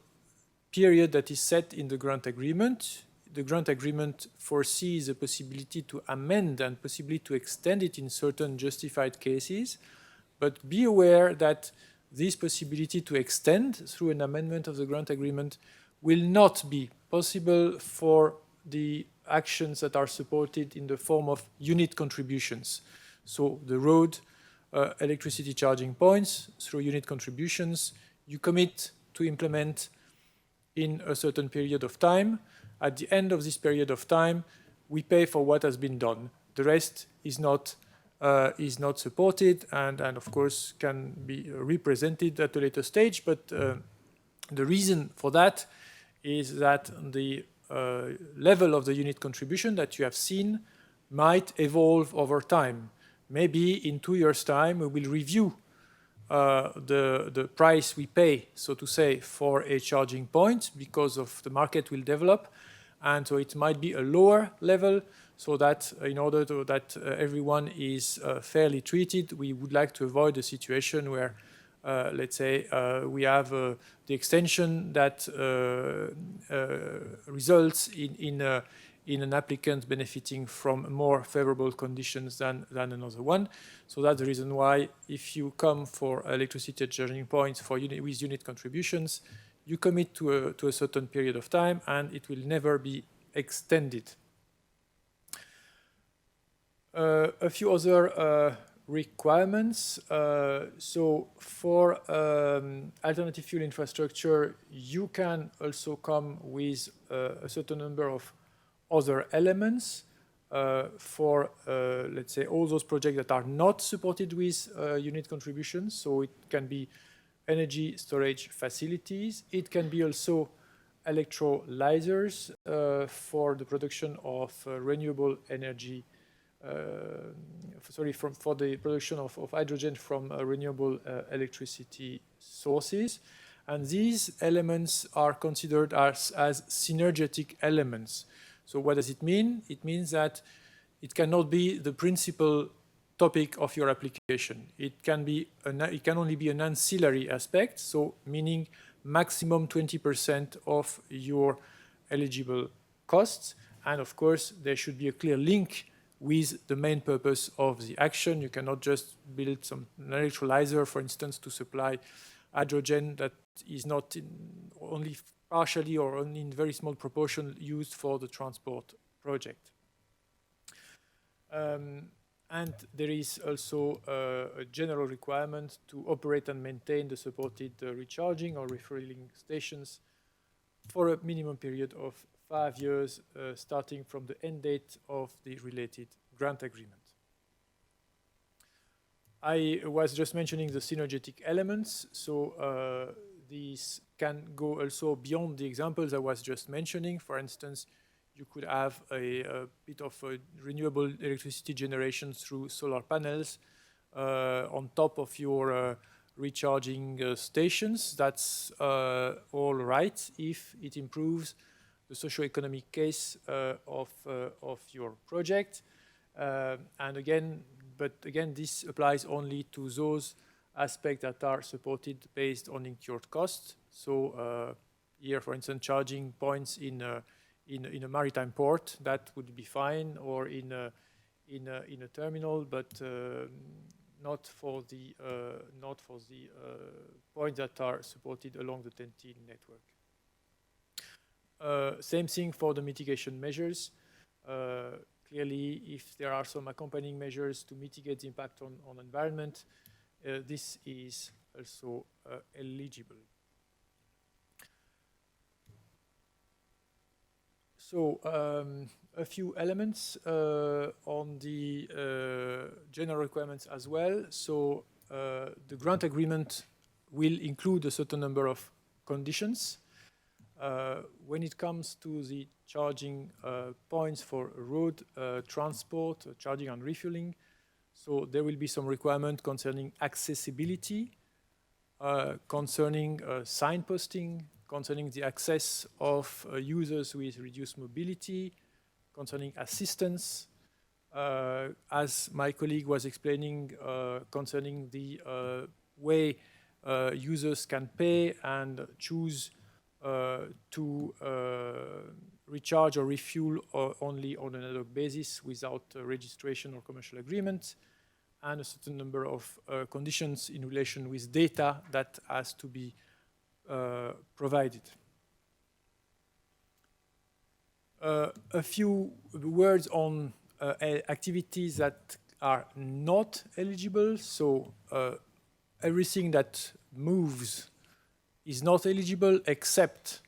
period that is set in the grant agreement. The grant agreement foresees a possibility to amend and possibly to extend it in certain justified cases, but be aware that this possibility to extend through an amendment of the grant agreement will not be possible for the actions that are supported in the form of unit contributions. So the road, electricity charging points through unit contributions, you commit to implement in a certain period of time. At the end of this period of time, we pay for what has been done. The rest is not supported and of course can be represented at a later stage. But the reason for that is that the level of the unit contribution that you have seen might evolve over time. Maybe in 2 years' time, we will review the price we pay, so to say, for a charging point because of the market will develop. And so it might be a lower level so that in order to that everyone is fairly treated, we would like to avoid a situation where, let's say, we have the extension that results in an applicant benefiting from more favorable conditions than another one. So that's the reason why if you come for electricity charging points with unit contributions, you commit to a certain period of time and it will never be extended. A few other requirements. So for alternative fuel infrastructure, you can also come with a certain number of other elements for, let's say, all those projects that are not supported with unit contributions. So it can be energy storage facilities. It can be also electrolyzers for the production of renewable energy, for the production of hydrogen from renewable electricity sources. And these elements are considered as synergetic elements. So what does it mean? It means that it cannot be the principal topic of your application. It can only be an ancillary aspect, so meaning maximum 20% of your eligible costs. And of course, there should be a clear link with the main purpose of the action. You cannot just build an electrolyzer, for instance, to supply hydrogen that is not only partially or only in very small proportion used for the transport project. And there is also a general requirement to operate and maintain the supported recharging or refueling stations for a minimum period of 5 years, starting from the end date of the related grant agreement. I was just mentioning the synergetic elements, so these can go also beyond the examples I was just mentioning. For instance, you could have a bit of renewable electricity generation through solar panels on top of your recharging stations. That's all right if it improves the socio-economic case of your project. And again, this applies only to those aspects that are supported based on incurred costs. So here, for instance, charging points in a maritime port, that would be fine, or in a terminal, but not for the points that are supported along the TEN-T network. Same thing for the mitigation measures. Clearly, if there are some accompanying measures to mitigate the impact on environment, this is also eligible. So a few elements on the general requirements as well. So the grant agreement will include a certain number of conditions. When it comes to the charging points for road transport, charging and refueling, so there will be some requirement concerning accessibility, concerning signposting, concerning the access of users with reduced mobility, concerning assistance, as my colleague was explaining, concerning the way users can pay and choose to recharge or refuel only on an ad hoc basis without registration or commercial agreement, and a certain number of conditions in relation with data that has to be provided. A few words on activities that are not eligible. So everything that moves is not eligible except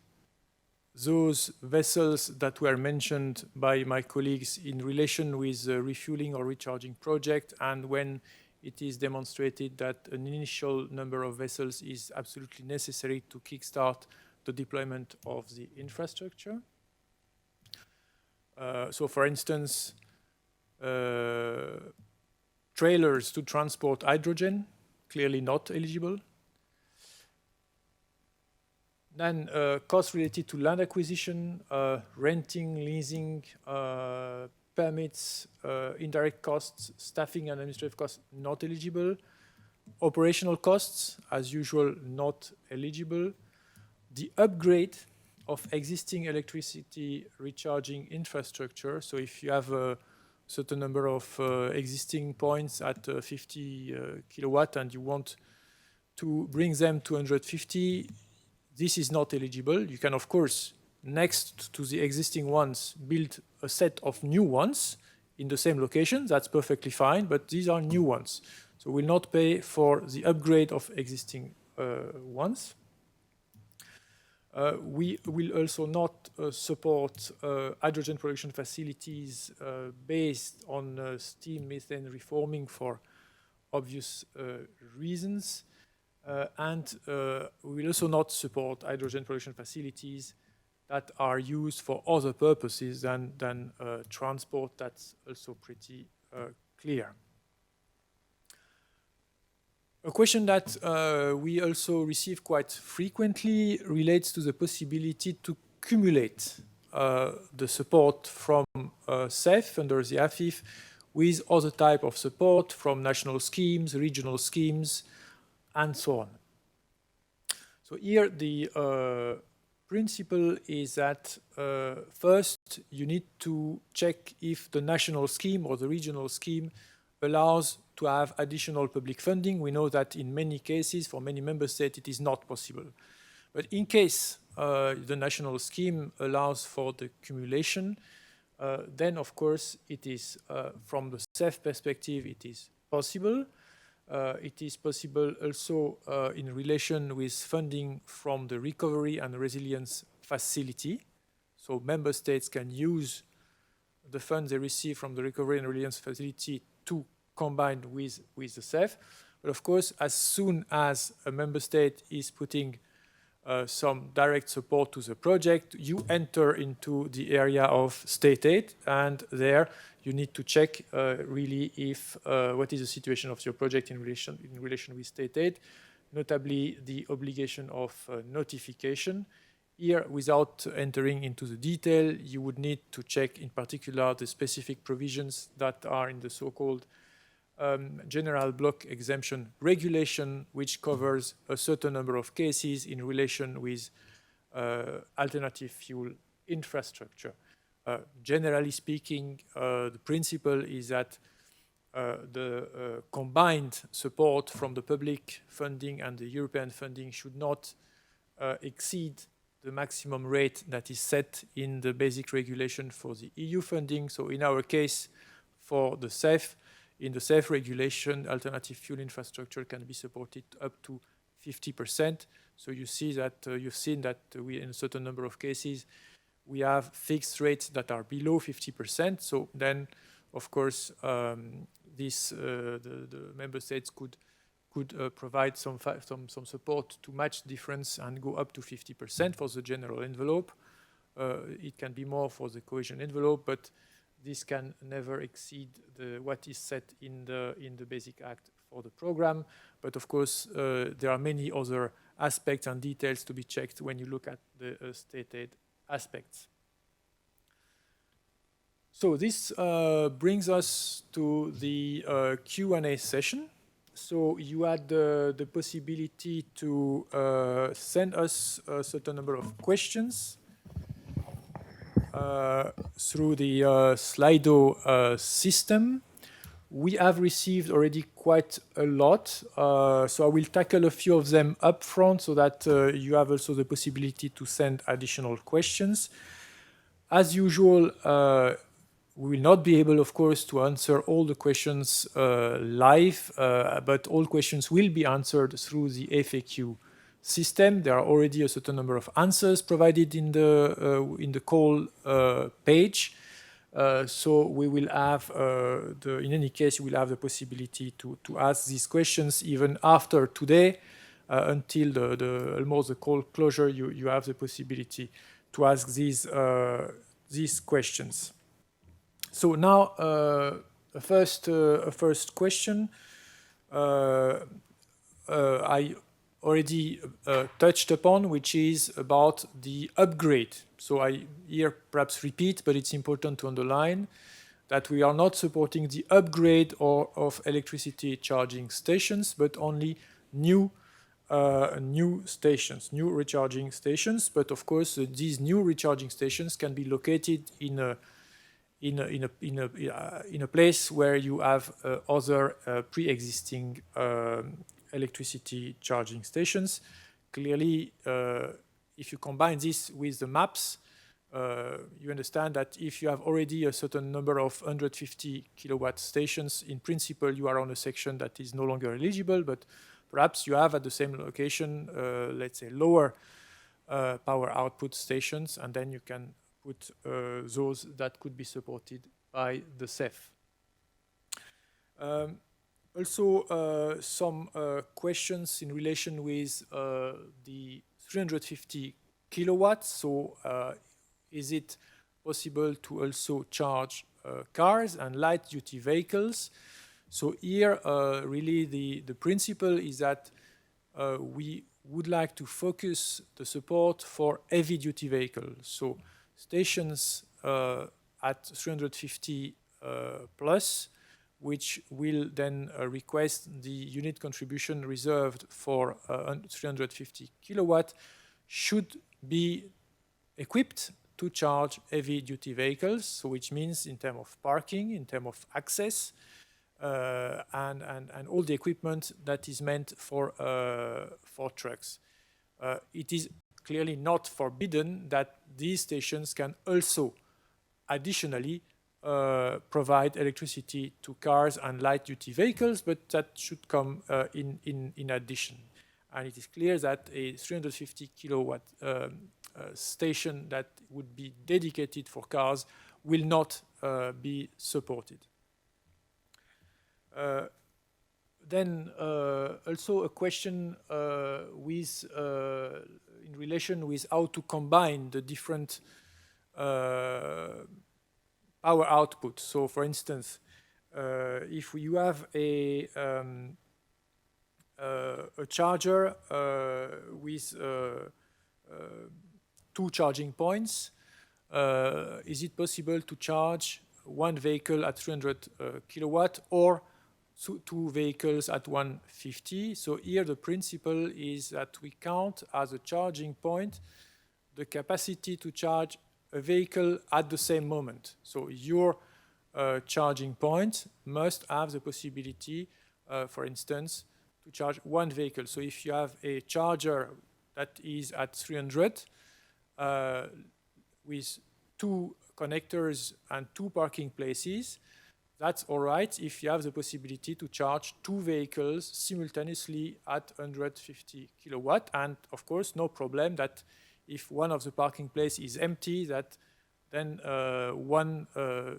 those vessels that were mentioned by my colleagues in relation with the refueling or recharging project, and when it is demonstrated that an initial number of vessels is absolutely necessary to kickstart the deployment of the infrastructure. So for instance, trailers to transport hydrogen, clearly not eligible. Then costs related to land acquisition, renting, leasing, permits, indirect costs, staffing and administrative costs, not eligible. Operational costs, as usual, not eligible. The upgrade of existing electricity recharging infrastructure, so if you have a certain number of existing points at 50 kilowatt and you want to bring them to 150, this is not eligible. You can, of course, next to the existing ones, build a set of new ones in the same location. That's perfectly fine, but these are new ones. So we'll not pay for the upgrade of existing ones. We will also not support hydrogen production facilities based on steam methane reforming for obvious reasons. And we will also not support hydrogen production facilities that are used for other purposes than transport. That's also pretty clear. A question that we also receive quite frequently relates to the possibility to cumulate the support from CEF under the AFIF with other type of support from national schemes, regional schemes, and so on. So here the principle is that first you need to check if the national scheme or the regional scheme allows to have additional public funding. We know that in many cases, for many member states, it is not possible. But in case the national scheme allows for the cumulation, then of course it is, from the CEF perspective, it is possible. It is possible also in relation with funding from the Recovery and Resilience Facility. So member states can use the funds they receive from the Recovery and Resilience Facility to combine with the CEF. But of course, as soon as a member state is putting some direct support to the project, you enter into the area of state aid, and there you need to check really if what is the situation of your project in relation with state aid, notably the obligation of notification. Here, without entering into the detail, you would need to check in particular the specific provisions that are in the so-called general block exemption regulation, which covers a certain number of cases in relation with alternative fuel infrastructure. Generally speaking, the principle is that the combined support from the public funding and the European funding should not exceed the maximum rate that is set in the basic regulation for the EU funding. So in our case, for the CEF, in the CEF regulation, alternative fuel infrastructure can be supported up to 50%. So you see that you've seen that we, in a certain number of cases, we have fixed rates that are below 50%. So then, of course, the member states could provide some support to match difference and go up to 50% for the general envelope. It can be more for the cohesion envelope, but this can never exceed what is set in the Basic Act for the program. But of course, there are many other aspects and details to be checked when you look at the state aid aspects. So this brings us to the Q&A session. So you had the possibility to send us a certain number of questions through the Slido system. We have received already quite a lot, so I will tackle a few of them up front so that you have also the possibility to send additional questions. As usual, we will not be able, of course, to answer all the questions live, but all questions will be answered through the FAQ system. There are already a certain number of answers provided in the call page. So we will have, in any case, you will have the possibility to ask these questions even after today, until almost the call closure. You have the possibility to ask these questions. So now, a first question. I already touched upon, which is about the upgrade. So I here perhaps repeat, but it's important to underline that we are not supporting the upgrade of electricity charging stations, but only new stations, new recharging stations. But of course, these new recharging stations can be located in a place where you have other pre-existing electricity charging stations. Clearly, if you combine this with the maps, you understand that if you have already a certain number of 150 kilowatt stations, in principle, you are on a section that is no longer eligible, but perhaps you have at the same location, let's say, lower power output stations, and then you can put those that could be supported by the CEF. Also, some questions in relation with the 350 kilowatts. So, is it possible to also charge cars and light-duty vehicles? So here, really, the principle is that we would like to focus the support for heavy-duty vehicles. So stations at 350 plus, which will then request the unit contribution reserved for 350 kilowatt, should be equipped to charge heavy-duty vehicles, so which means in terms of parking, in terms of access, and all the equipment that is meant for trucks. It is clearly not forbidden that these stations can also additionally provide electricity to cars and light-duty vehicles, but that should come in addition. And it is clear that a 350 kilowatt station that would be dedicated for cars will not be supported. Then also a question with in relation with how to combine the different power output. So, for instance, if you have a charger with 2 charging points, is it possible to charge one vehicle at 300 kilowatt or 2 vehicles at 150? So here the principle is that we count as a charging point the capacity to charge a vehicle at the same moment. So your charging point must have the possibility, for instance, to charge one vehicle. So if you have a charger that is at 300 with 2 connectors and 2 parking places, that's all right if you have the possibility to charge 2 vehicles simultaneously at 150 kilowatt. And of course, no problem that if one of the parking places is empty, that then one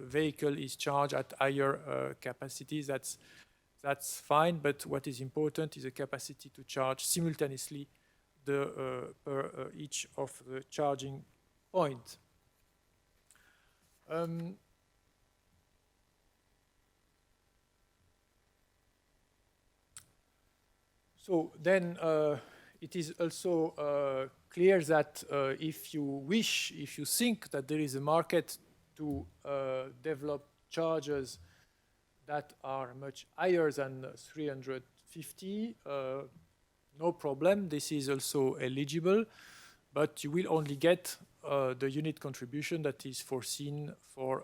vehicle is charged at higher capacities. That's fine, but what is important is the capacity to charge simultaneously per each of the charging points. So then it is also clear that if you think that there is a market to develop chargers that are much higher than 350, no problem, this is also eligible, but you will only get the unit contribution that is foreseen for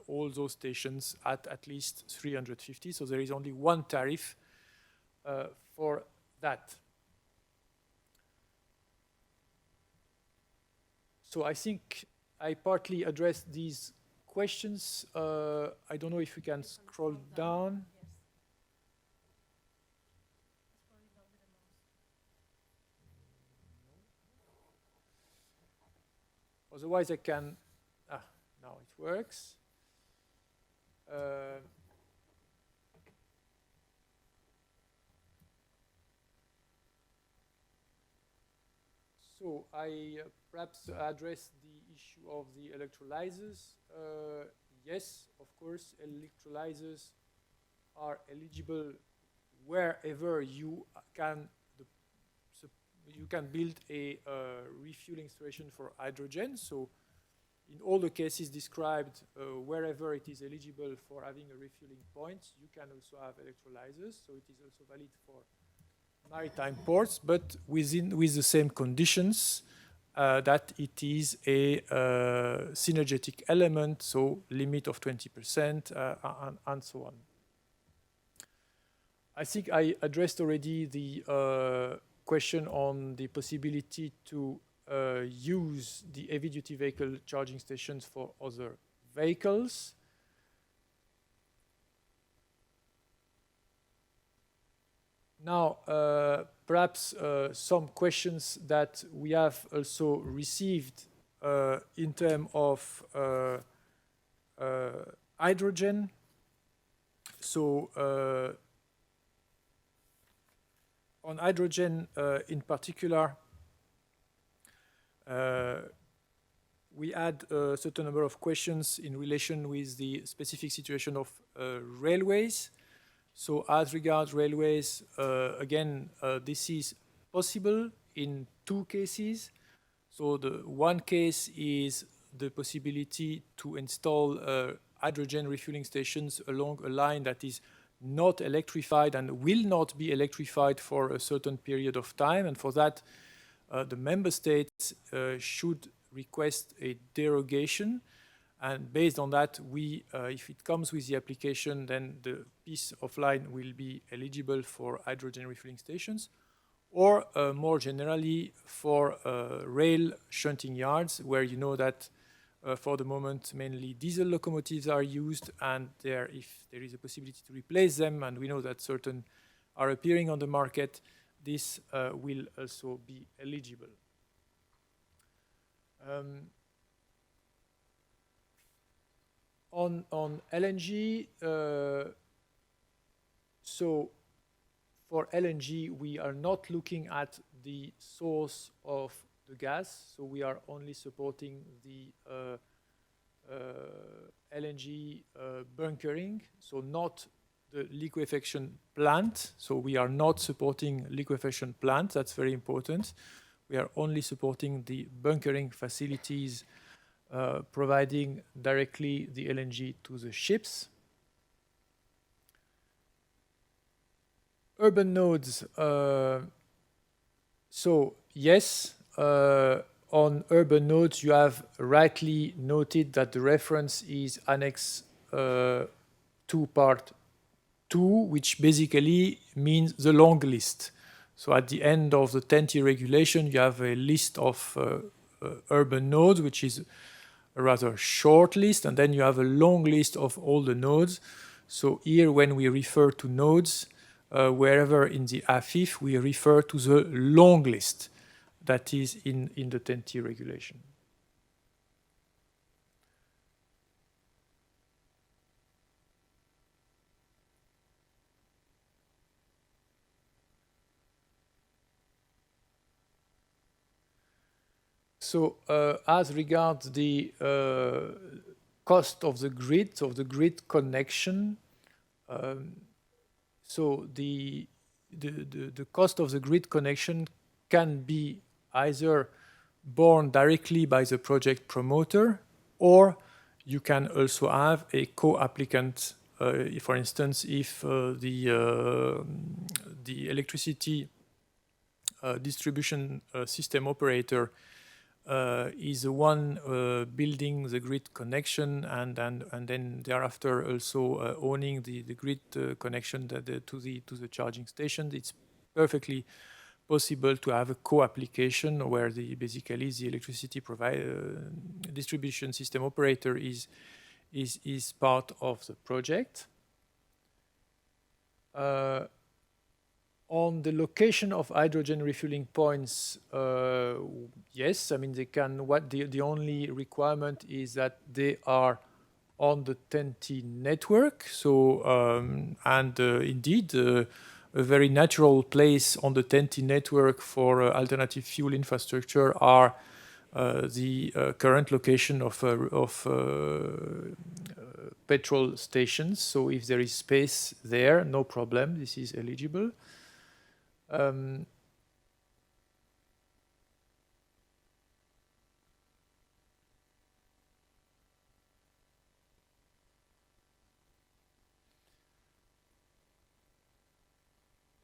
all those stations at least 350. So there is only one tariff for that. So I think I partly addressed these questions. I don't know if we can scroll down. Otherwise, I can. Now it works. So I perhaps address the issue of the electrolyzers. Yes, of course, electrolyzers are eligible wherever you can build a refueling station for hydrogen. So in all the cases described, wherever it is eligible for having a refueling point, you can also have electrolyzers. So it is also valid for maritime ports, but with the same conditions, that it is a synergetic element, so limit of 20% and so on. I think I addressed already the question on the possibility to use the heavy-duty vehicle charging stations for other vehicles. Now, perhaps some questions that we have also received in terms of hydrogen. So on hydrogen in particular, we had a certain number of questions in relation with the specific situation of railways. So as regards railways, again, this is possible in two cases. So the one case is the possibility to install hydrogen refueling stations along a line that is not electrified and will not be electrified for a certain period of time. And for that, the member states should request a derogation. And based on that, we, if it comes with the application, then the piece of line will be eligible for hydrogen refueling stations, or more generally for rail shunting yards, where you know that for the moment mainly diesel locomotives are used, and if there is a possibility to replace them, and we know that certain are appearing on the market, this will also be eligible. On LNG, so for LNG, we are not looking at the source of the gas, so we are only supporting the LNG bunkering, so not the liquefaction plant. So we are not supporting liquefaction plant, that's very important. We are only supporting the bunkering facilities, providing directly the LNG to the ships. Urban nodes, so yes, on urban nodes you have rightly noted that the reference is Annex 2 Part 2, which basically means the long list. So at the end of the TEN-T regulation you have a list of urban nodes, which is a rather short list, and then you have a long list of all the nodes. So here when we refer to nodes, wherever in the AFIF, we refer to the long list that is in the TEN-T regulation. So as regards the cost of the grid connection, so the cost of the grid connection can be either borne directly by the project promoter, or you can also have a co-applicant. For instance, if the electricity distribution system operator is the one building the grid connection, and then thereafter also owning the grid connection to the charging station, it's perfectly possible to have a co-application where basically the electricity distribution system operator is part of the project. On the location of hydrogen refueling points, yes, I mean they can. The only requirement is that they are on the TEN-T network. So indeed, a very natural place on the TEN-T network for alternative fuel infrastructure are the current location of petrol stations. So if there is space there, no problem. This is eligible.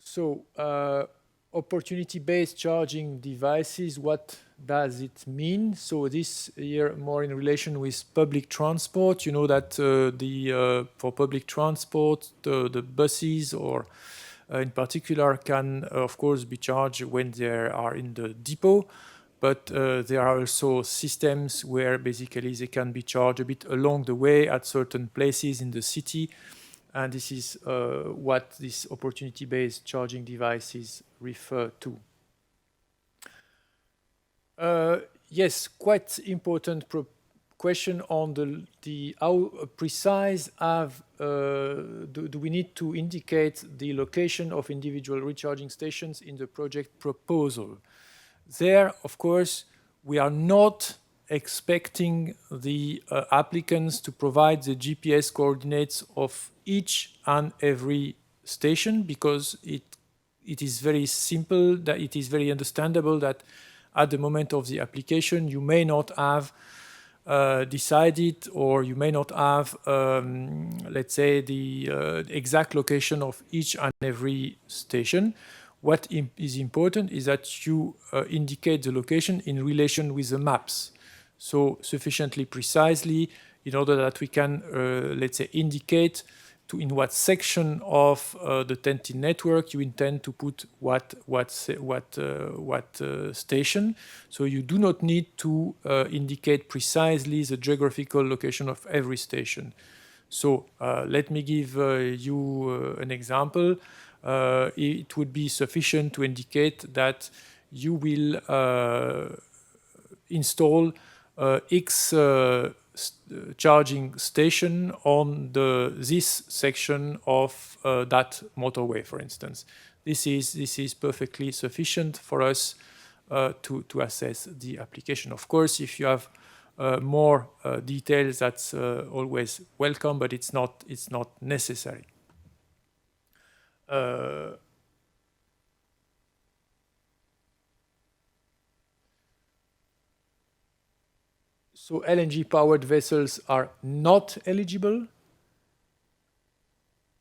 So opportunity-based charging devices, what does it mean? So this here more in relation with public transport. You know that for public transport, the buses or in particular can of course be charged when they are in the depot, but there are also systems where basically they can be charged a bit along the way at certain places in the city, And this is what these opportunity-based charging devices refer to. Yes, quite important question on the how precise do we need to indicate the location of individual recharging stations in the project proposal. There, of course, we are not expecting the applicants to provide the GPS coordinates of each and every station, because it is very simple, that it is very understandable that at the moment of the application you may not have decided, or you may not have, let's say, the exact location of each and every station. What is important is that you indicate the location in relation with the maps. So sufficiently precisely in order that we can, let's say, indicate in what section of the TEN-T network you intend to put what station. So you do not need to indicate precisely the geographical location of every station. So let me give you an example. It would be sufficient to indicate that you will install X charging station on this section of that motorway, for instance. This is perfectly sufficient for us to assess the application. Of course, if you have more details, that's always welcome, but it's not necessary. So LNG-powered vessels are not eligible,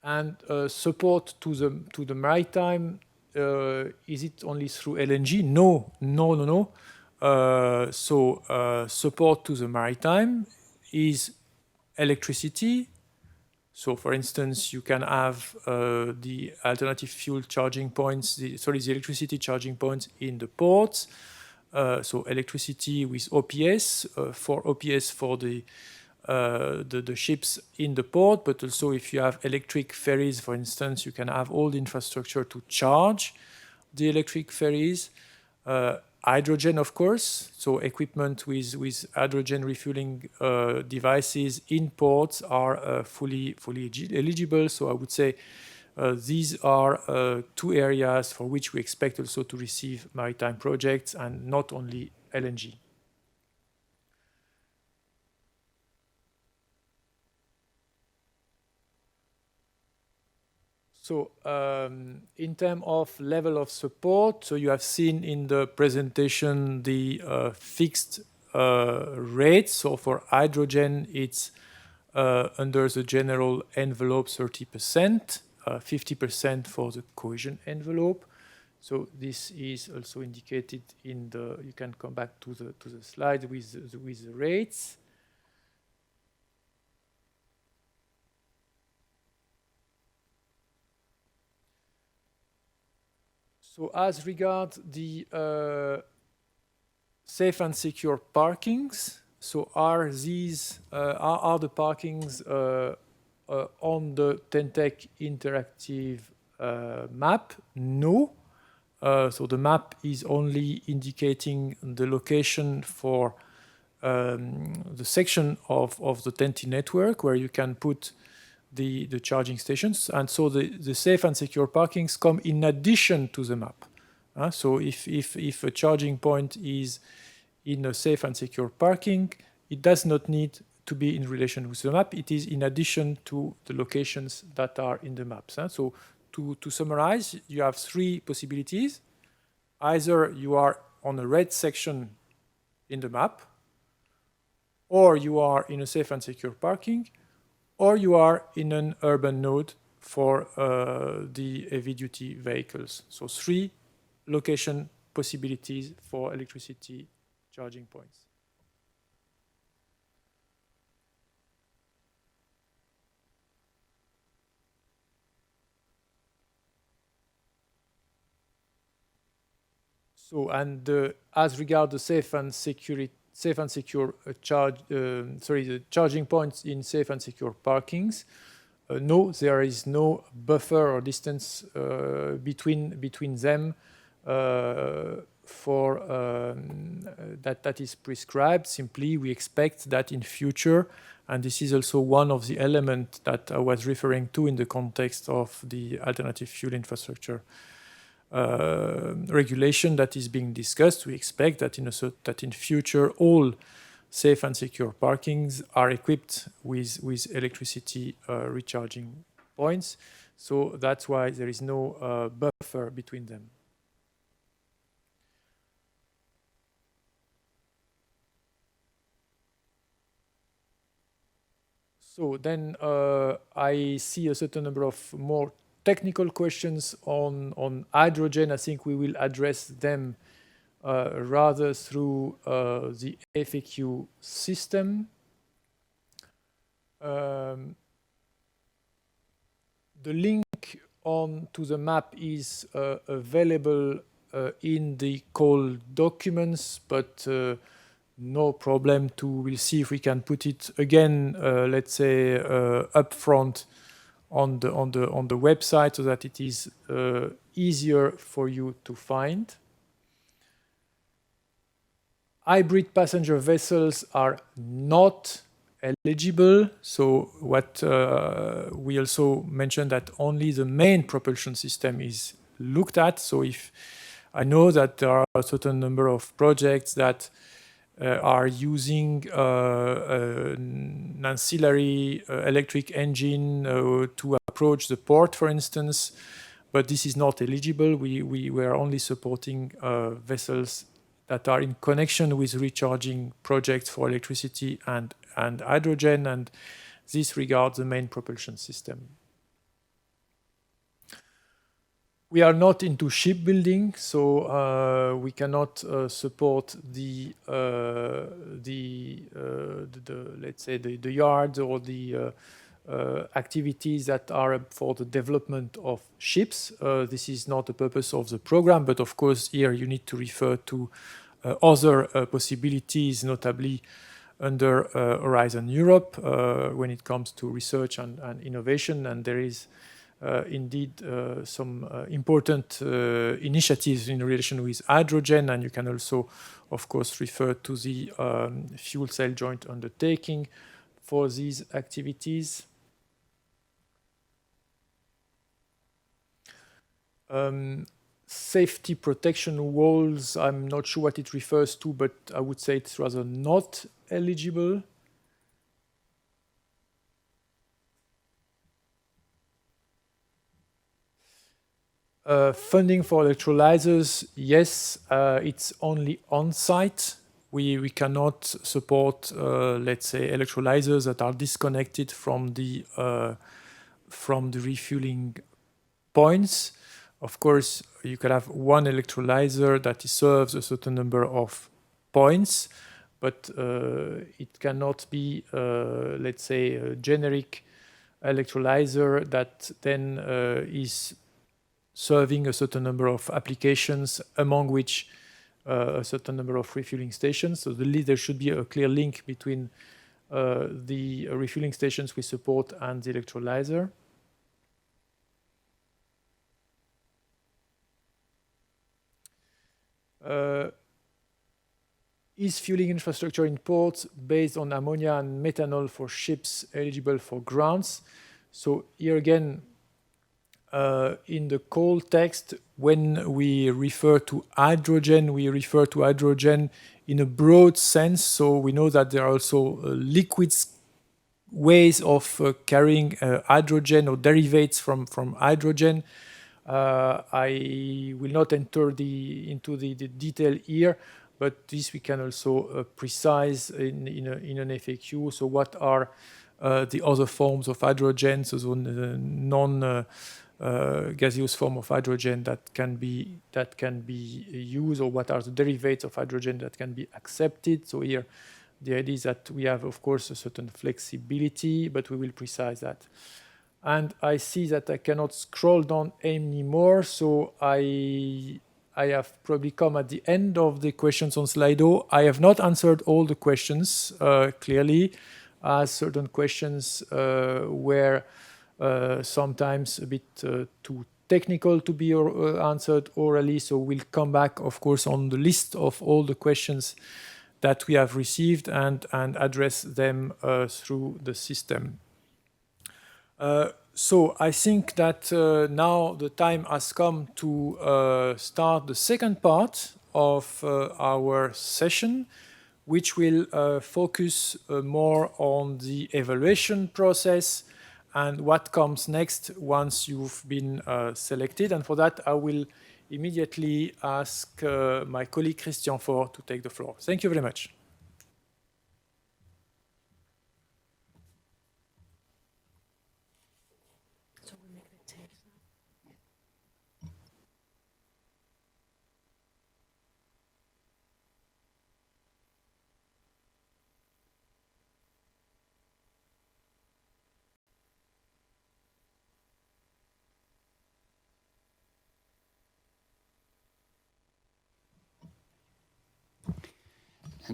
and support to the maritime, is it only through LNG? No. So support to the maritime is electricity. So, for instance, you can have the alternative fuel charging points, the electricity charging points in the ports. So electricity with OPS, for OPS for the ships in the port, but also if you have electric ferries, for instance, you can have all the infrastructure to charge the electric ferries. Hydrogen, of course, so equipment with hydrogen refueling devices in ports are fully eligible. So I would say these are two areas for which we expect also to receive maritime projects, and not only LNG. So in terms of level of support, so you have seen in the presentation the fixed rates. So for hydrogen, it's under the general envelope 30%, 50% for the cohesion envelope. So this is also indicated in the, you can come back to the slide with the rates. So as regards the safe and secure parkings, so are these are the parkings on the TEN-Tech interactive map? No. So the map is only indicating the location for the section of the TEN-T network where you can put the charging stations, and so the safe and secure parkings come in addition to the map. So if a charging point is in a safe and secure parking, it does not need to be in relation with the map. It is in addition to the locations that are in the maps. So to summarize, you have three possibilities. Either you are on a red section in the map, or you are in a safe and secure parking, or you are in an urban node for the heavy-duty vehicles. So three location possibilities for electricity charging points. So, and as regard the safe and secure the charging points in safe and secure parkings, no, there is no buffer or distance between them for that is prescribed. Simply, we expect that in future, and this is also one of the elements that I was referring to in the context of the alternative fuel infrastructure regulation that is being discussed. We expect that in future all safe and secure parkings are equipped with electricity recharging points. So that's why there is no buffer between them. So then I see a certain number of more technical questions on hydrogen. I think we will address them rather through the FAQ system. The link to the map is available in the call documents, but no problem we'll see if we can put it again, let's say, up front on the website so that it is easier for you to find. Hybrid passenger vessels are not eligible. So what we also mentioned that only the main propulsion system is looked at. So if I know that there are a certain number of projects that are using an ancillary electric engine to approach the port, for instance, but this is not eligible. We were only supporting vessels that are in connection with recharging projects for electricity and hydrogen, and this regards the main propulsion system. We are not into shipbuilding, so we cannot support the let's say the yards or the activities that are for the development of ships. This is not the purpose of the program, but of course here you need to refer to other possibilities, notably under Horizon Europe when it comes to research and innovation, and there is indeed some important initiatives in relation with hydrogen, and you can also, of course, refer to the fuel cell joint undertaking for these activities. Safety protection walls, I'm not sure what it refers to, but I would say it's rather not eligible. Funding for electrolyzers, yes, it's only on-site. We cannot support, let's say, electrolyzers that are disconnected from the refueling points. Of course, you can have one electrolyzer that serves a certain number of points, but it cannot be, let's say, a generic electrolyzer that then is serving a certain number of applications, among which a certain number of refueling stations. So there should be a clear link between the refueling stations we support and the electrolyzer. Is fueling infrastructure in ports based on ammonia and methanol for ships eligible for grants? So here again, in the call text, when we refer to hydrogen, we refer to hydrogen in a broad sense. So we know that there are also liquid ways of carrying hydrogen or derivatives from hydrogen. I will not enter into the detail here, but this we can also precise in an FAQ. So what are the other forms of hydrogen, so the non-gaseous form of hydrogen that can be used, or what are the derivatives of hydrogen that can be accepted? So here, the idea is that we have, of course, a certain flexibility, but we will precise that. And I see that I cannot scroll down anymore, so I have probably come at the end of the questions on Slido. I have not answered all the questions clearly, as certain questions were sometimes a bit too technical to be answered orally. So we'll come back, of course, on the list of all the questions that we have received and address them through the system. So I think that now the time has come to start the second part of our session, which will focus more on the evaluation process and what comes next once you've been selected. And for that, I will immediately ask my colleague Christian Faure to take the floor. Thank you very much.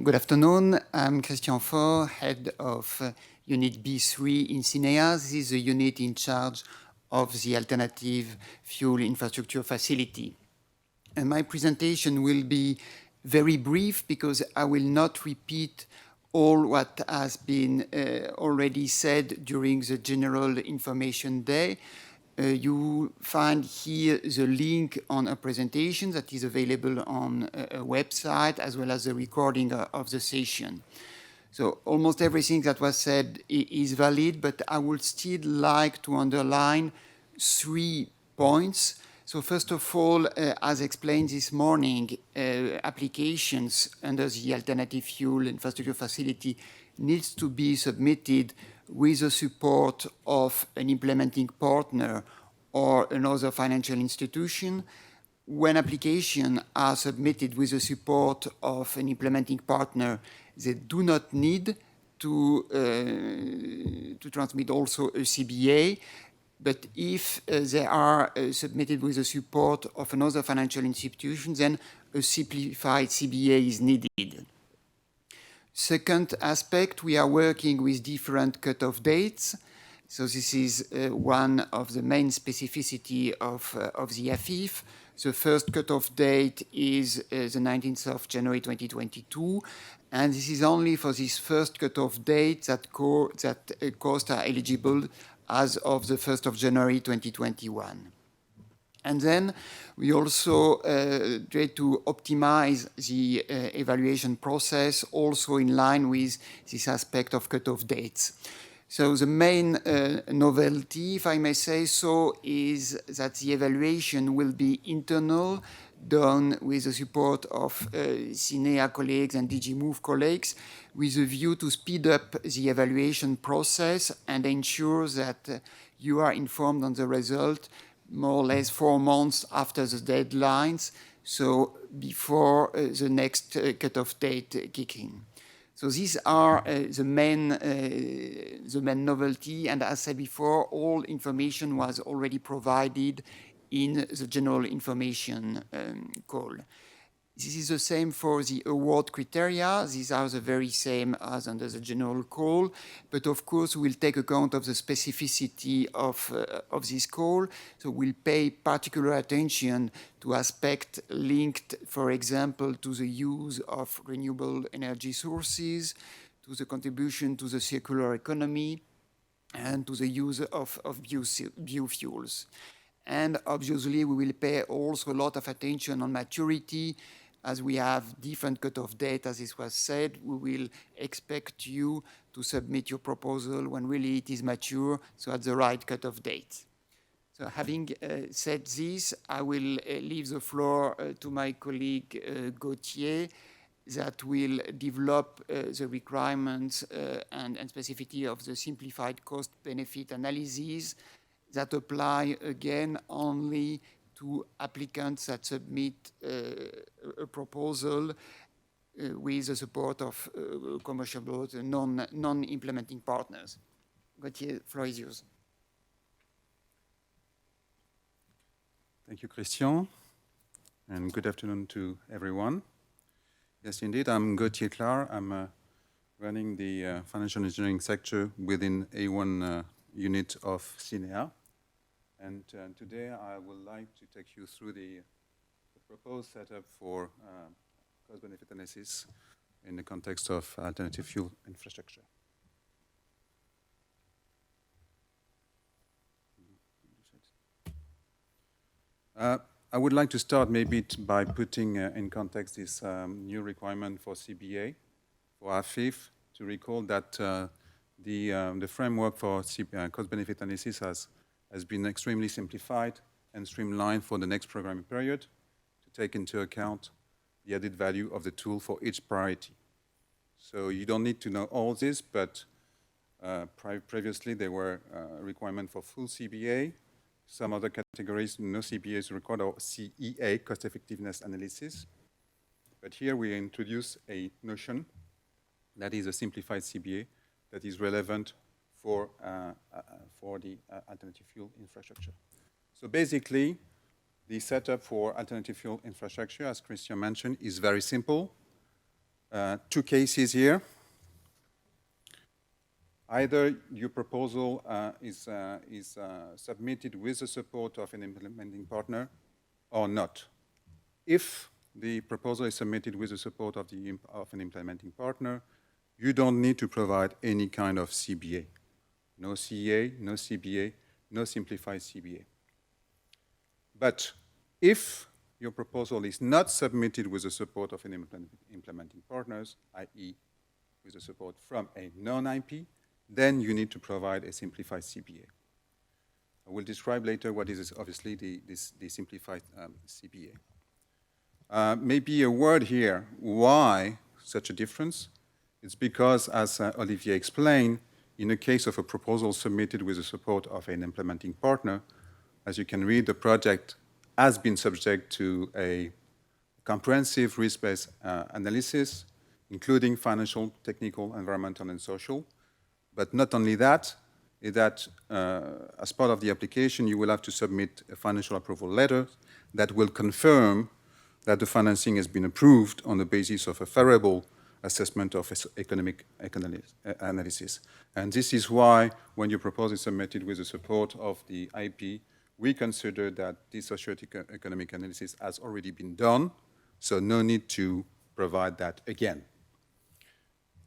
Good afternoon. I'm Christian Faure, head of Unit B3 in CENEA. This is the unit in charge of the alternative fuel infrastructure facility. And my presentation will be very brief because I will not repeat all what has been already said during the General Information Day. You find here the link on a presentation that is available on a website, as well as the recording of the session. So almost everything that was said is valid, but I would still like to underline 3 points. So first of all, as explained this morning, applications under the Alternative Fuel Infrastructure Facility needs to be submitted with the support of an implementing partner or another financial institution. When applications are submitted with the support of an implementing partner, they do not need to transmit also a CBA. But if they are submitted with the support of another financial institution, then a simplified CBA is needed. Second aspect, we are working with different cutoff dates. So this is one of the main specificity of the AFIF. The first cutoff date is the 19th of January 2022. And this is only for this first cutoff date that costs are eligible as of the 1st of January 2021. And then we also try to optimize the evaluation process also in line with this aspect of cutoff dates. So the main novelty, if I may say so, is that the evaluation will be internal, done with the support of CENEA colleagues and DG Move colleagues, with a view to speed up the evaluation process and ensure that you are informed on the result more or less 4 months after the deadlines, so before the next cutoff date kick in. So these are the main novelty, and as said before, all information was already provided in the general information call. This is the same for the award criteria. These are the very same as under the general call, but of course we'll take account of the specificity of this call. So we'll pay particular attention to aspects linked, for example, to the use of renewable energy sources, to the contribution to the circular economy, and to the use of biofuels. And obviously we will pay also a lot of attention on maturity. As we have different cutoff date, as this was said, we will expect you to submit your proposal when really it is mature, so at the right cutoff date. So having said this, I will leave the floor to my colleague Gauthier, that will develop the requirements and specificity of the simplified cost-benefit analysis that apply again only to applicants that submit a proposal with the support of commercial boards and non-implementing partners. Gauthier, floor is yours. Thank you, Christian, and good afternoon to everyone. Yes, indeed, I'm Gauthier Clar. I'm running the financial engineering sector within A1 unit of CINEA. And today I would like to take you through the proposed setup for cost-benefit analysis in the context of alternative fuel infrastructure. I would like to start maybe by putting in context this new requirement for CBA, for AFIF, to recall that the framework for cost-benefit analysis has been extremely simplified and streamlined for the next programming period to take into account the added value of the tool for each priority. So you don't need to know all this, but previously there were requirements for full CBA. Some other categories, no CBA is required, or CEA, cost effectiveness analysis. But here we introduce a notion that is a simplified CBA that is relevant for the alternative fuel infrastructure. So basically, the setup for alternative fuel infrastructure, as Christian mentioned, is very simple. Two cases here. Either your proposal is submitted with the support of an implementing partner or not. If the proposal is submitted with the support of an implementing partner, you don't need to provide any kind of CBA. No CEA, no CBA, no simplified CBA. But if your proposal is not submitted with the support of an implementing partners, i.e. with the support from a non-IP, then you need to provide a simplified CBA. I will describe later what is obviously the simplified CBA. Maybe a word here, why such a difference? It's because, as Olivier explained, in the case of a proposal submitted with the support of an implementing partner, as you can read, the project has been subject to a comprehensive risk-based analysis, including financial, technical, environmental, and social. But not only that, as part of the application, you will have to submit a financial approval letter that will confirm that the financing has been approved on the basis of a favorable assessment of economic analysis. And this is why, when your proposal is submitted with the support of the IP, we consider that this socio-economic analysis has already been done, so no need to provide that again.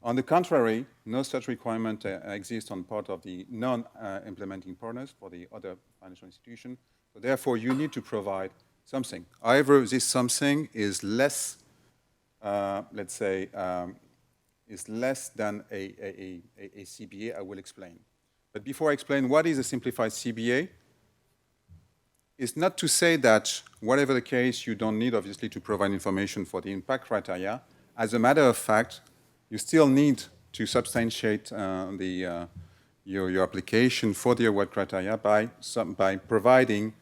On the contrary, no such requirement exists on part of the non-implementing partners for the other financial institution. So therefore, you need to provide something. However, this something is less, let's say, is less than a CBA. I will explain. But before I explain what is a simplified CBA, it's not to say that whatever the case, you don't need, obviously, to provide information for the impact criteria. As a matter of fact, you still need to substantiate your application for the award criteria by providing,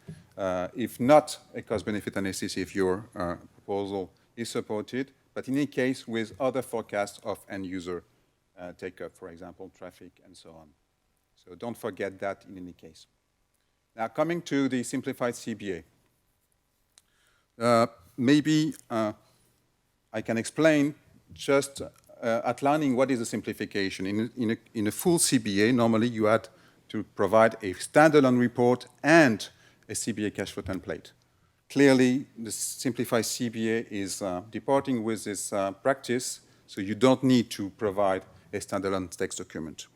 if not a cost-benefit analysis, if your proposal is supported, but in any case with other forecasts of end-user take-up, for example, traffic and so on. So don't forget that in any case. Now, coming to the simplified CBA. Maybe I can explain just outlining what is a simplification. In a full CBA, normally you had to provide a standalone report and a CBA cash flow template. Clearly, the simplified CBA is departing with this practice, so you don't need to provide a standalone text document.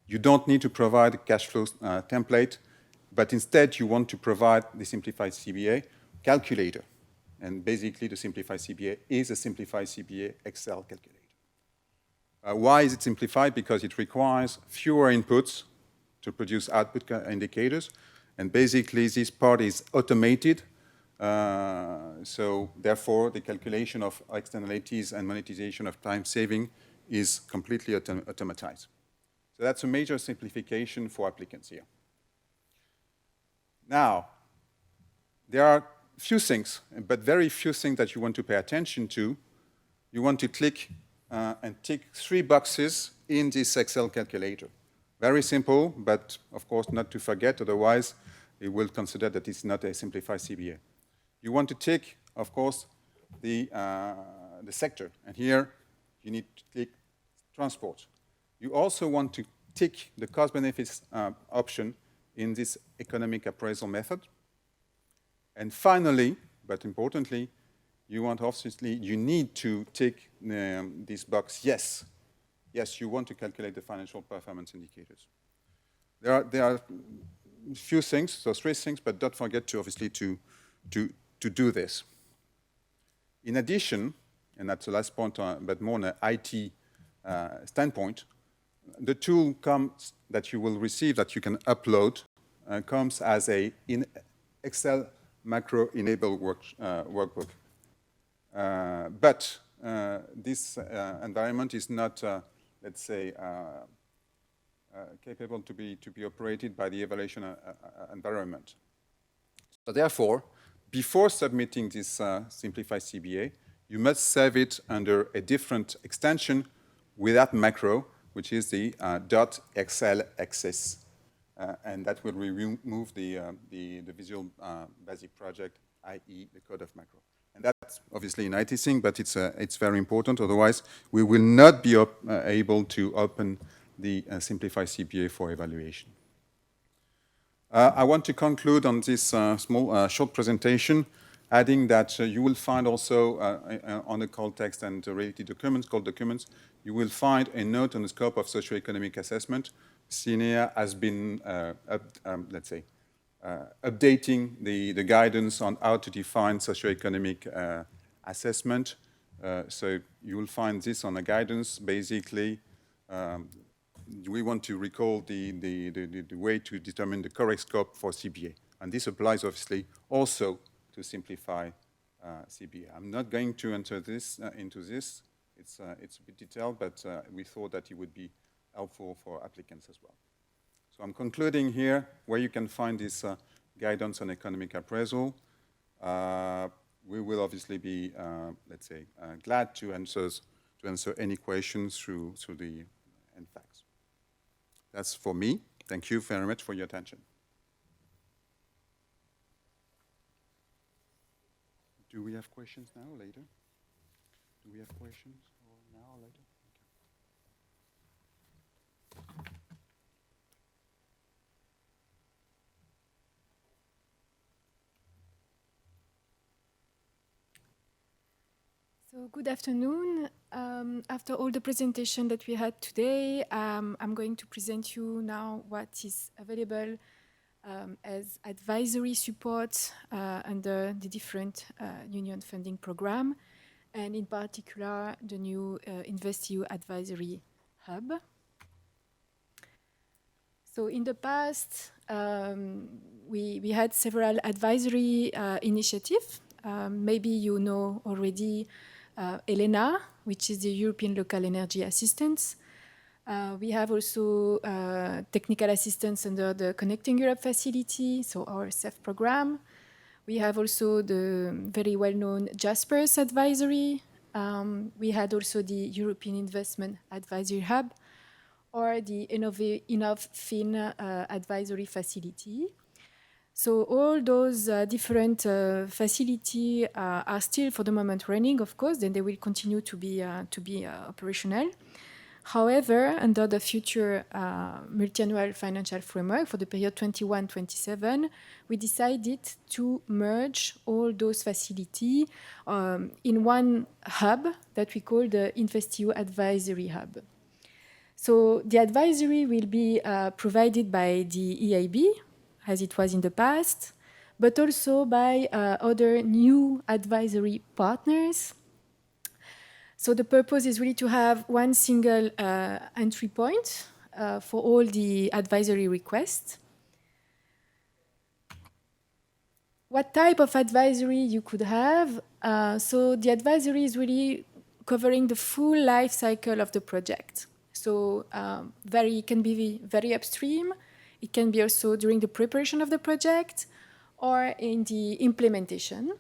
You don't need to provide a cash flow template, but instead you want to provide the simplified CBA calculator. And basically, the simplified CBA is a simplified CBA Excel calculator. Why is it simplified? Because it requires fewer inputs to produce output indicators. And basically, this part is automated. So therefore, the calculation of externalities and monetization of time saving is completely automatized. So that's a major simplification for applicants here. Now, there are few things, but very few things that you want to pay attention to. You want to click and tick 3 boxes in this Excel calculator. Very simple, but of course not to forget, otherwise it will consider that it's not a simplified CBA. You want to tick, of course, the sector, and here you need to click transport. You also want to tick the cost benefits option in this economic appraisal method. And finally, but importantly, you need to tick this box, yes, you want to calculate the financial performance indicators. There are a few things, so 3 things, but don't forget to obviously to do this. In addition, and that's the last point, but more on an IT standpoint, the tool that you will receive, that you can upload, comes as in Excel macro-enabled workbook. But this environment is not, let's say, capable to be operated by the evaluation environment. So therefore, before submitting this simplified CBA, you must save it under a different extension without macro, which is the .xlxs. And that will remove the Visual Basic Project, i.e. the code of macro. And that's obviously an IT thing, but it's very important. Otherwise, we will not be able to open the simplified CPA for evaluation. I want to conclude on this short presentation, adding that you will find also on the call text and related documents, called documents, you will find a note on the scope of socioeconomic assessment. CNEA has been, let's say, updating the guidance on how to define socioeconomic assessment. So you will find this on the guidance. Basically, we want to recall the way to determine the correct scope for CBA. And this applies, obviously, also to simplify CBA. I'm not going to enter into this. It's a bit detailed, but we thought that it would be helpful for applicants as well. So I'm concluding here where you can find this guidance on economic appraisal. We will obviously be, let's say, glad to answer any questions through the NFAQs. That's for me. Thank you very much for your attention. Do we have questions now or later? Do we have questions or now or later? Okay. So good afternoon. After all the presentation that we had today, I'm going to present you now what is available as advisory support under the different union funding program, and in particular the new InvestEU Advisory Hub. So in the past, we had several advisory initiatives. Maybe you know already ELENA, which is the European Local Energy Assistance. We have also technical assistance under the Connecting Europe facility, so our CEF program. We have also the very well-known JASPERS advisory. We had also the European Investment Advisory Hub, or the InnovFin advisory facility. So all those different facilities are still for the moment running, of course, then they will continue to be operational. However, under the future multi-annual financial framework for the period 21-27, we decided to merge all those facilities in one hub that we call the InvestEU Advisory Hub. So the advisory will be provided by the EIB, as it was in the past, but also by other new advisory partners. So the purpose is really to have one single entry point for all the advisory requests. What type of advisory you could have? So the advisory is really covering the full life cycle of the project. So it can be very upstream. It can be also during the preparation of the project or in the implementation.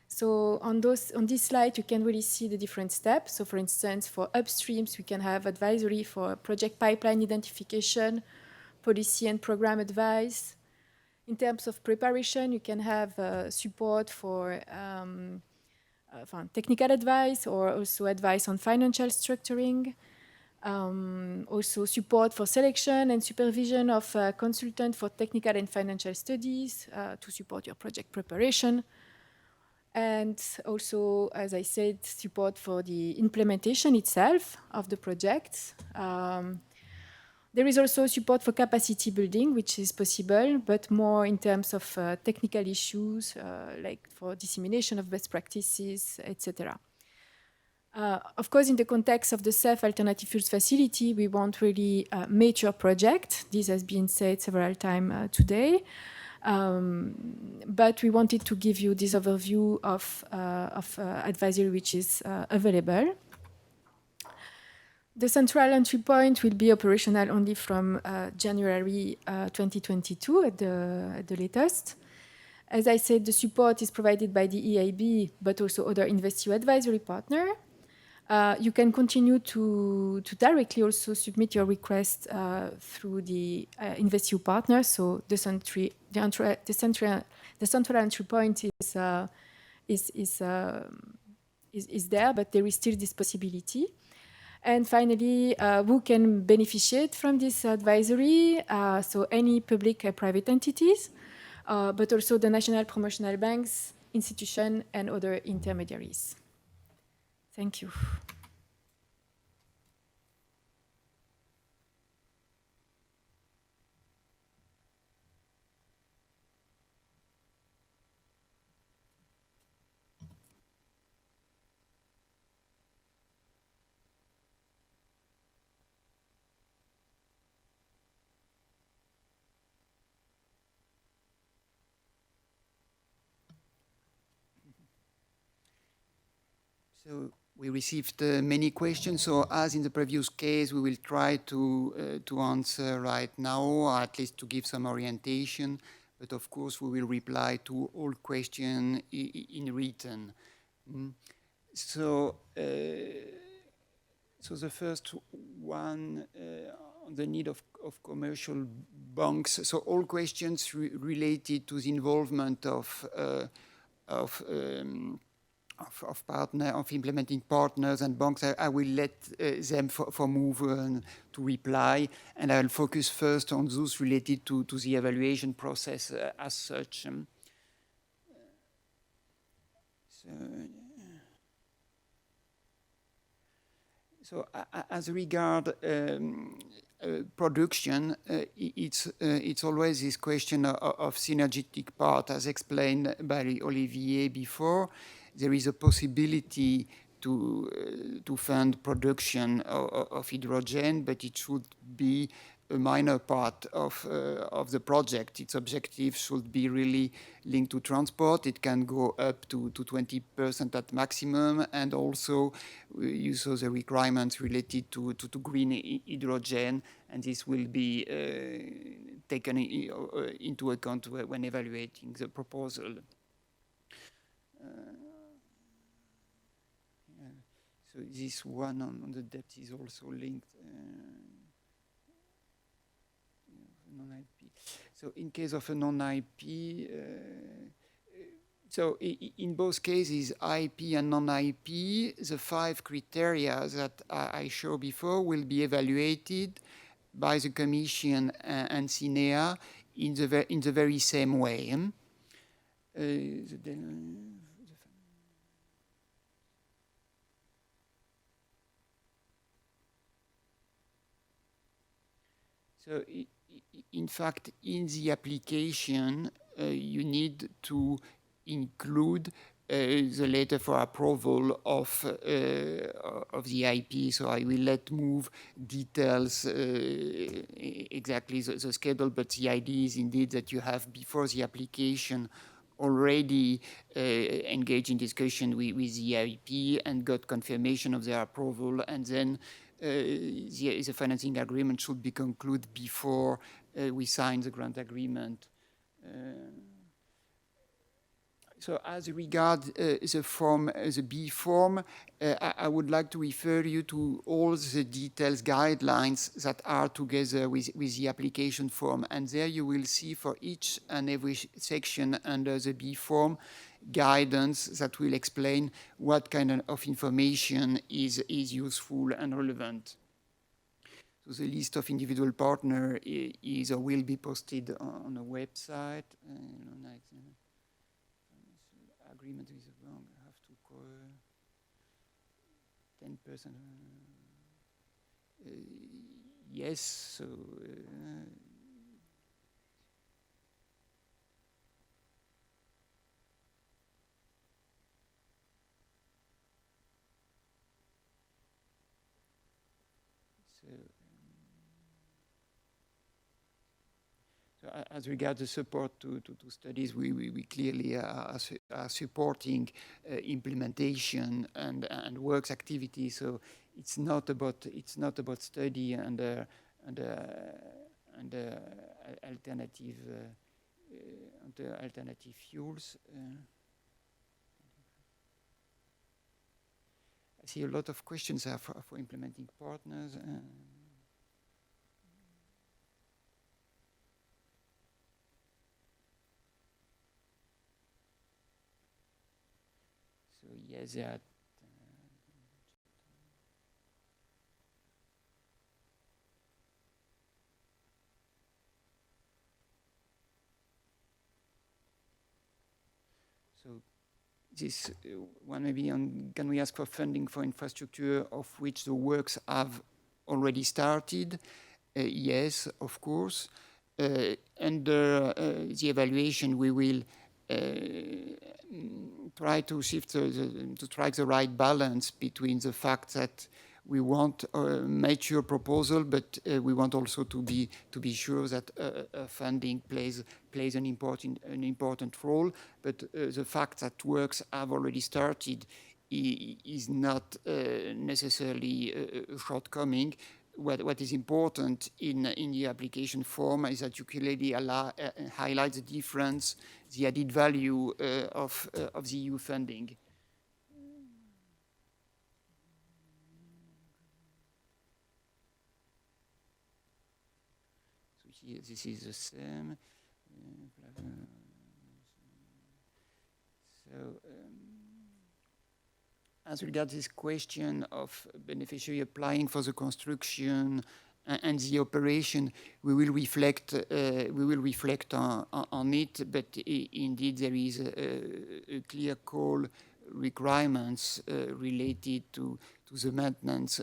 So on this slide, you can really see the different steps. So for instance, for upstreams, we can have advisory for project pipeline identification, policy and program advice. In terms of preparation, you can have support for technical advice or also advice on financial structuring. Also support for selection and supervision of consultants for technical and financial studies to support your project preparation. And also, as I said, support for the implementation itself of the project. There is also support for capacity building, which is possible, but more in terms of technical issues, like for dissemination of best practices, etc. Of course, in the context of the CEF Alternative Fuels Facility, we want really a mature project. This has been said several times today. But we wanted to give you this overview of advisory which is available. The central entry point will be operational only from January 2022 at the latest. As I said, the support is provided by the EIB, but also other InvestEU Advisory partner. You can continue to directly also submit your request through the InvestEU partner. So the central entry point is there, but there is still this possibility. And finally, who can beneficiate from this advisory? So any public private entities, but also the national promotional banks, institutions, and other intermediaries. Thank you. So we received many questions. So as in the previous case, we will try to answer right now, or at least to give some orientation. But of course, we will reply to all questions in written. So the first one on the need of commercial banks. So all questions related to the involvement of implementing partners and banks, I will let them for move to reply, and I will focus first on those related to the evaluation process as such. So as regard production, it's always this question of synergetic part, as explained by Olivier before. There is a possibility to fund production of hydrogen, but it should be a minor part of the project. Its objective should be really linked to transport. It can go up to 20% at maximum, and also you saw the requirements related to green hydrogen, and this will be taken into account when evaluating the proposal. So this one on the debt is also linked. Non-IP. So in case of a non-IP, so in both cases, IP and non-IP, the 5 criteria that I showed before will be evaluated by the Commission and CINEA in the very same way. So, in fact, in the application, you need to include the letter for approval of the IP. So I will let move details exactly the schedule, but the idea is indeed that you have before the application already engaged in discussion with the IP and got confirmation of their approval, and then the financing agreement should be concluded before we sign the grant agreement. So as regard the form, the B form, I would like to refer you to all the details guidelines that are together with the application form. And there you will see for each and every section under the B form guidance that will explain what kind of information is useful and relevant. So the list of individual partner is or will be posted on a website. Agreement with the bank, I have to call 10%. Yes, so as regards the support to studies, we clearly are supporting implementation and works activity. So it's not about study and alternative fuels. I see a lot of questions are for implementing partners. So yes, there are so this one maybe on, can we ask for funding for infrastructure of which the works have already started? Yes, of course. Under the evaluation, we will try to shift to strike the right balance between the fact that we want a mature proposal, but we want also to be sure that funding plays an important role. But the fact that works have already started is not necessarily a shortcoming. What is important in the application form is that you clearly highlight the difference, the added value of the EU funding. So here, this is the same. So. As regards this question of beneficiary applying for the construction and the operation, we will reflect on it. But indeed, there is a clear call requirements related to the maintenance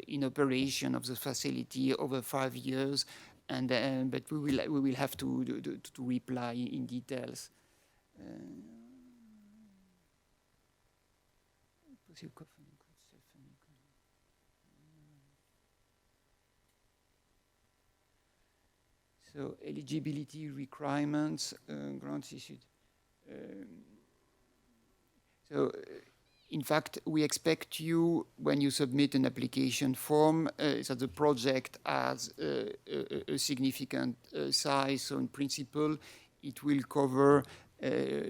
in operation of the facility over 5 years, and but we will have to reply in details. So eligibility requirements, grants issued. In fact, we expect you, when you submit an application form, that the project has a significant size. So in principle, it will cover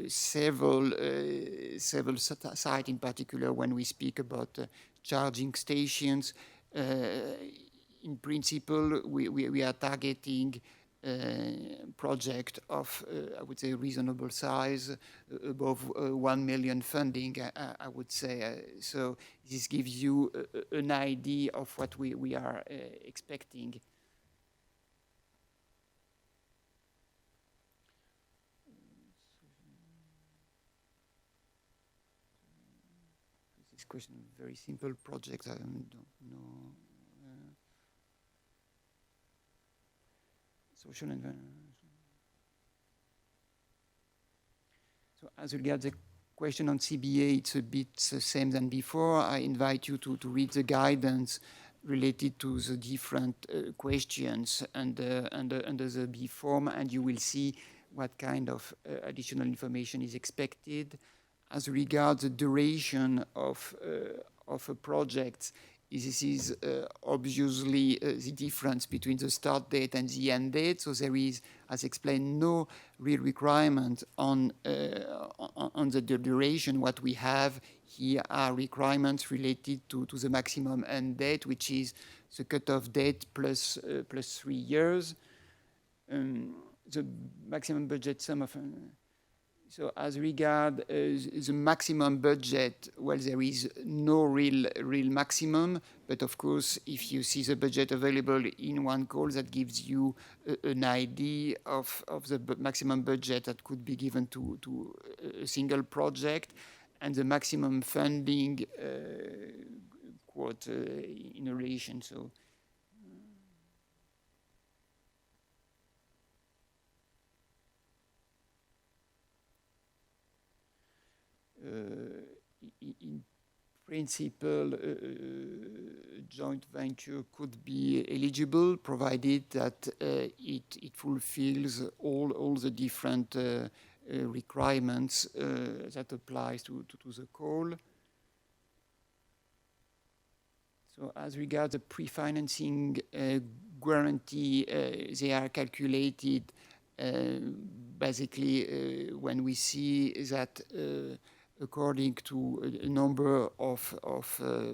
several sites, in particular when we speak about charging stations. In principle, we are targeting project of, I would say, reasonable size, above 1 million funding, I would say. So this gives you an idea of what we are expecting. This question, very simple project, I don't know. Social environment. So as regards the question on CBA, it's a bit the same than before. I invite you to read the guidance related to the different questions under the B form, and you will see what kind of additional information is expected. As regards the duration of a project, this is obviously the difference between the start date and the end date. So there is, as explained, no real requirement on the duration. What we have here are requirements related to the maximum end date, which is the cutoff date plus 3 years. The maximum budget sum of So as regard the maximum budget, well, there is no real maximum, but of course, if you see the budget available in one call, that gives you an idea of the maximum budget that could be given to a single project, and the maximum funding quote in a relation. So. In principle, joint venture could be eligible, provided that it fulfills all the different requirements that applies to the call. So as regards the pre-financing guarantee, they are calculated basically when we see that according to a number of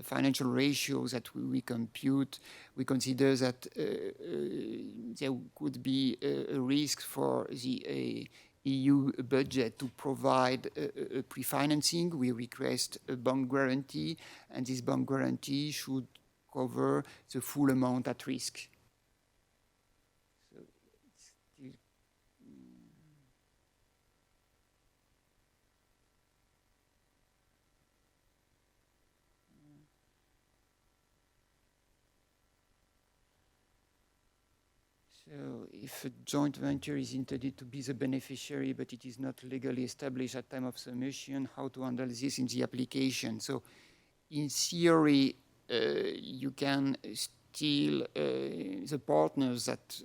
financial ratios that we compute, we consider that there could be a risk for the EU budget to provide a pre-financing. We request a bank guarantee, and this bank guarantee should cover the full amount at risk. So if a joint venture is intended to be the beneficiary, but it is not legally established at time of submission, how to handle this in the application? So in theory, you can still, the partners that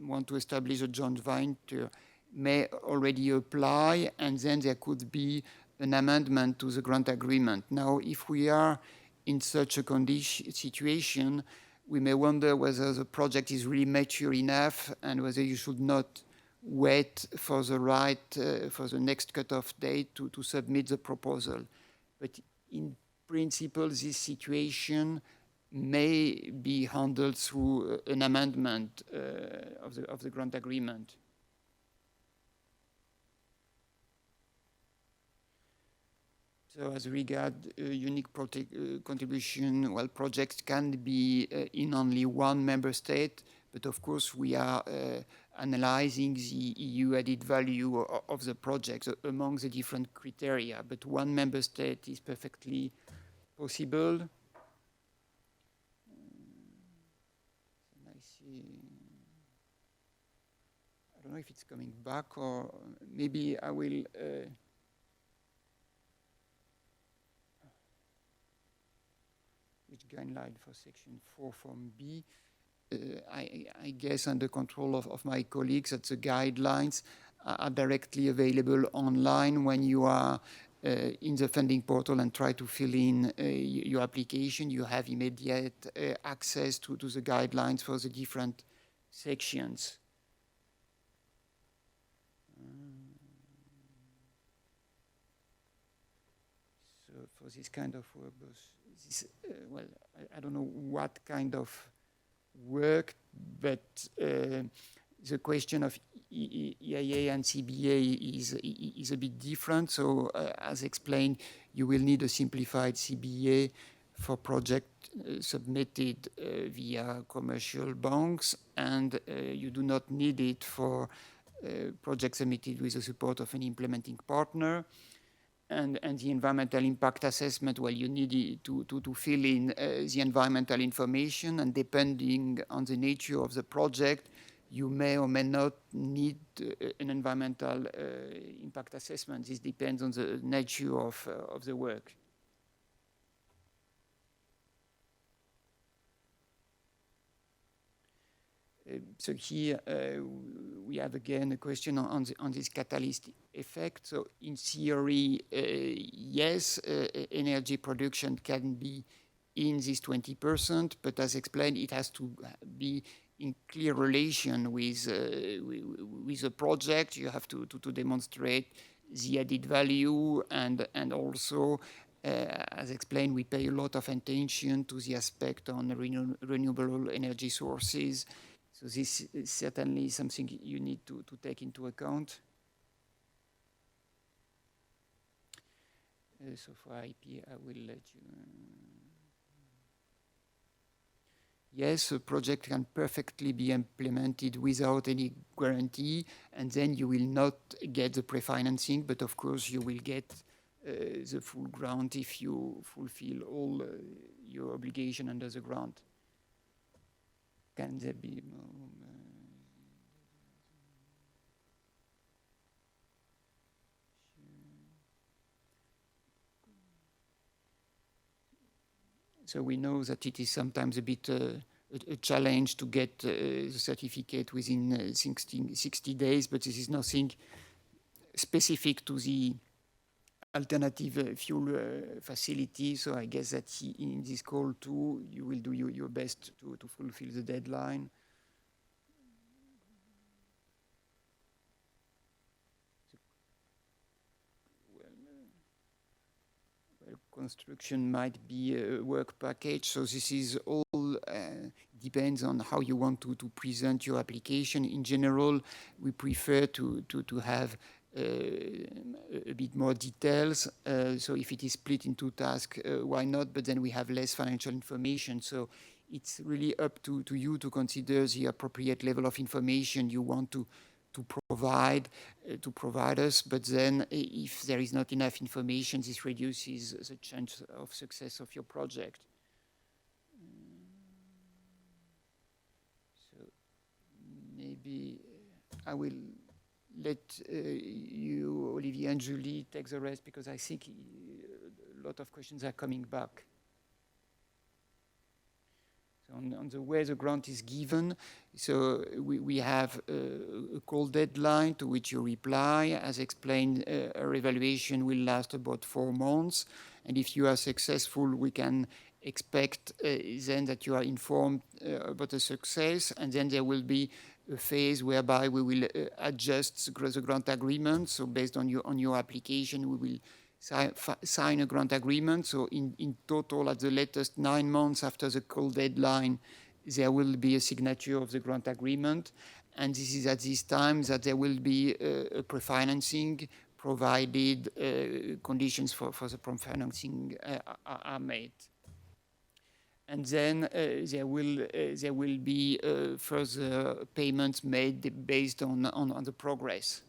want to establish a joint venture may already apply, and then there could be an amendment to the grant agreement. Now, if we are in such a situation, we may wonder whether the project is really mature enough and whether you should not wait for the next cutoff date to submit the proposal. But in principle, this situation may be handled through an amendment of the grant agreement. So as regard unique contribution, well, projects can be in only one member state, but of course we are analyzing the EU added value of the project among the different criteria, but one member state is perfectly possible. I see. I don't know if it's coming back, or maybe I will which guideline for section 4 from B. I guess under control of my colleagues that the guidelines are directly available online when you are in the funding portal and try to fill in your application. You have immediate access to the guidelines for the different sections. So for this kind of work, well, I don't know what kind of work, but the question of EIA and CBA is a bit different. So as explained, you will need a simplified CBA for project submitted via commercial banks, and you do not need it for projects submitted with the support of an implementing partner. And the environmental impact assessment, well, you need to fill in the environmental information, and depending on the nature of the project, you may or may not need an environmental impact assessment. This depends on the nature of the work. So here we have again a question on this catalyst effect. So in theory, yes, energy production can be in this 20%, but as explained, it has to be in clear relation with the project. You have to demonstrate the added value, and also, as explained, we pay a lot of attention to the aspect on renewable energy sources. So this is certainly something you need to take into account. So for IP, I will let you. Yes, a project can perfectly be implemented without any guarantee, and then you will not get the pre-financing, but of course you will get the full grant if you fulfill all your obligation under the grant. Can there be more? So we know that it is sometimes a bit a challenge to get the certificate within 60 days, but this is nothing specific to the alternative fuel facility. So I guess that in this call too, you will do your best to fulfill the deadline. Construction might be a work package, so this is all depends on how you want to present your application. In general, we prefer to have a bit more details. So if it is split into tasks, why not? But then we have less financial information. So it's really up to you to consider the appropriate level of information you want to provide us, but then if there is not enough information, this reduces the chance of success of your project. So maybe I will let you, Olivier and Julie, take the rest, because I think a lot of questions are coming back. On the way the grant is given, so we have a call deadline to which you reply. As explained, our evaluation will last about 4 months, and if you are successful, we can expect then that you are informed about the success, and then there will be a phase whereby we will adjust the grant agreement. So based on your application, we will sign a grant agreement. So in total, at the latest 9 months after the call deadline, there will be a signature of the grant agreement. And this is at this time that there will be a pre-financing, provided conditions for the pre-financing are made. And then there will be further payments made based on the progress.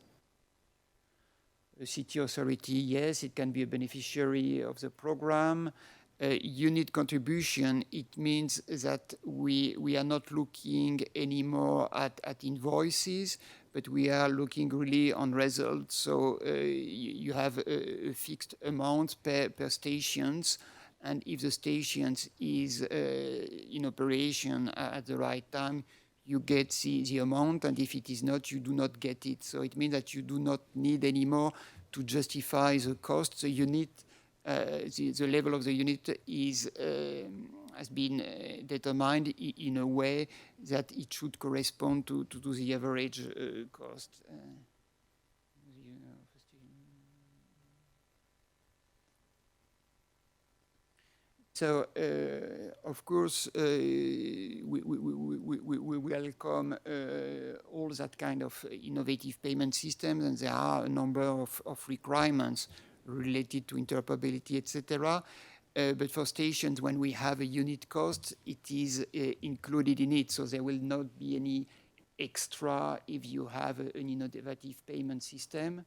A city authority, yes, it can be a beneficiary of the program. Unit contribution, it means that we are not looking anymore at invoices, but we are looking really on results. So you have a fixed amount per stations, and if the stations is in operation at the right time, you get the amount, and if it is not, you do not get it. So it means that you do not need anymore to justify the cost. The unit, the level of the unit has been determined in a way that it should correspond to the average cost. So, of course, we welcome all that kind of innovative payment systems, and there are a number of requirements related to interoperability, etc. But for stations, when we have a unit cost, it is included in it, so there will not be any extra if you have an innovative payment system.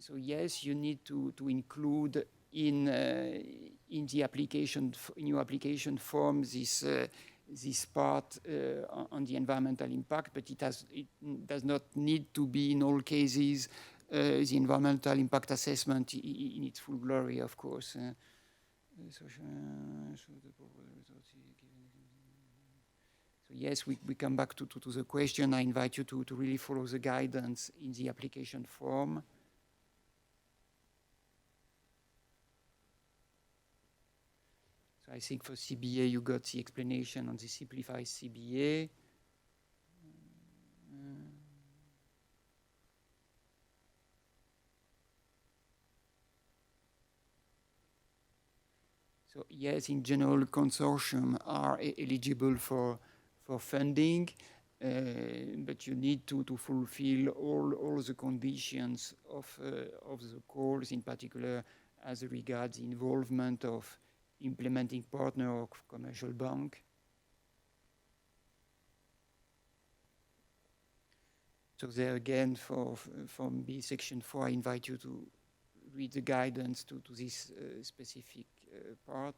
So yes, you need to include in the application, in your application form, this part on the environmental impact, but it does not need to be in all cases the environmental impact assessment in its full glory, of course. So yes, we come back to the question. I invite you to really follow the guidance in the application form. I think for CBA, you got the explanation on the simplified CBA. So yes, in general, consortium are eligible for funding. but you need to fulfill all the conditions of the calls, in particular as regards the involvement of implementing partner or commercial bank. So there again, from B section 4, I invite you to read the guidance to this specific part.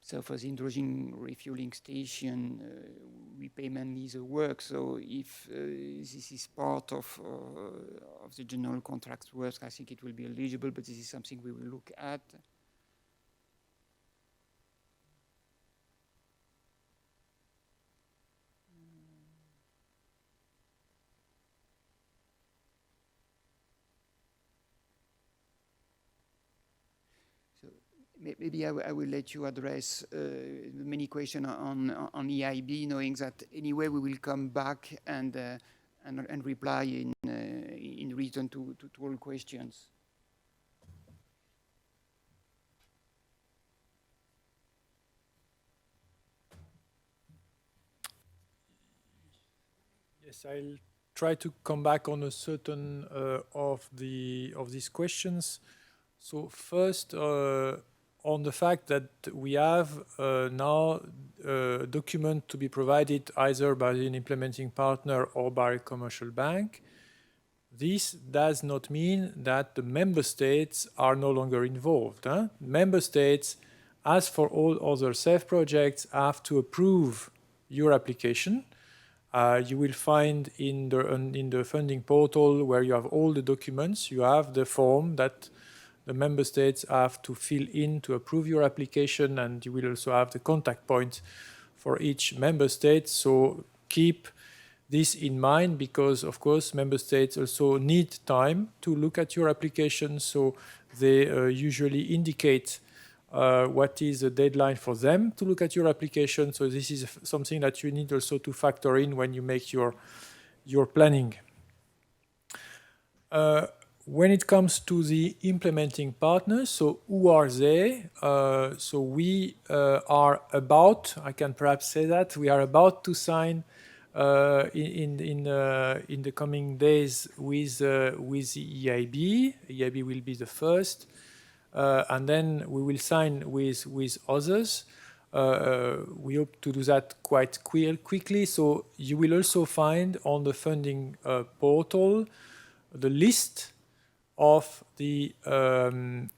So for the hydrogen refueling station, we pay mainly the work. So if this is part of the general contracts work, I think it will be eligible, but this is something we will look at. Maybe I will let you address many questions on EIB, knowing that anyway we will come back and reply in return to all questions. Yes, I'll try to come back on a certain of these questions. So first, on the fact that we have now a document to be provided either by an implementing partner or by a commercial bank. This does not mean that the member states are no longer involved. Member states, as for all other CEF projects, have to approve your application. You will find in the funding portal where you have all the documents, you have the form that the member states have to fill in to approve your application, and you will also have the contact point for each member state. So keep this in mind because, of course, member states also need time to look at your application. So they usually indicate what is the deadline for them to look at your application. So this is something that you need also to factor in when you make your planning. When it comes to the implementing partners, so who are they? So we are about, I can perhaps say that, we are about to sign in the coming days with the EIB. EIB will be the first, and then we will sign with others. We hope to do that quite quickly. So you will also find on the funding portal the list of the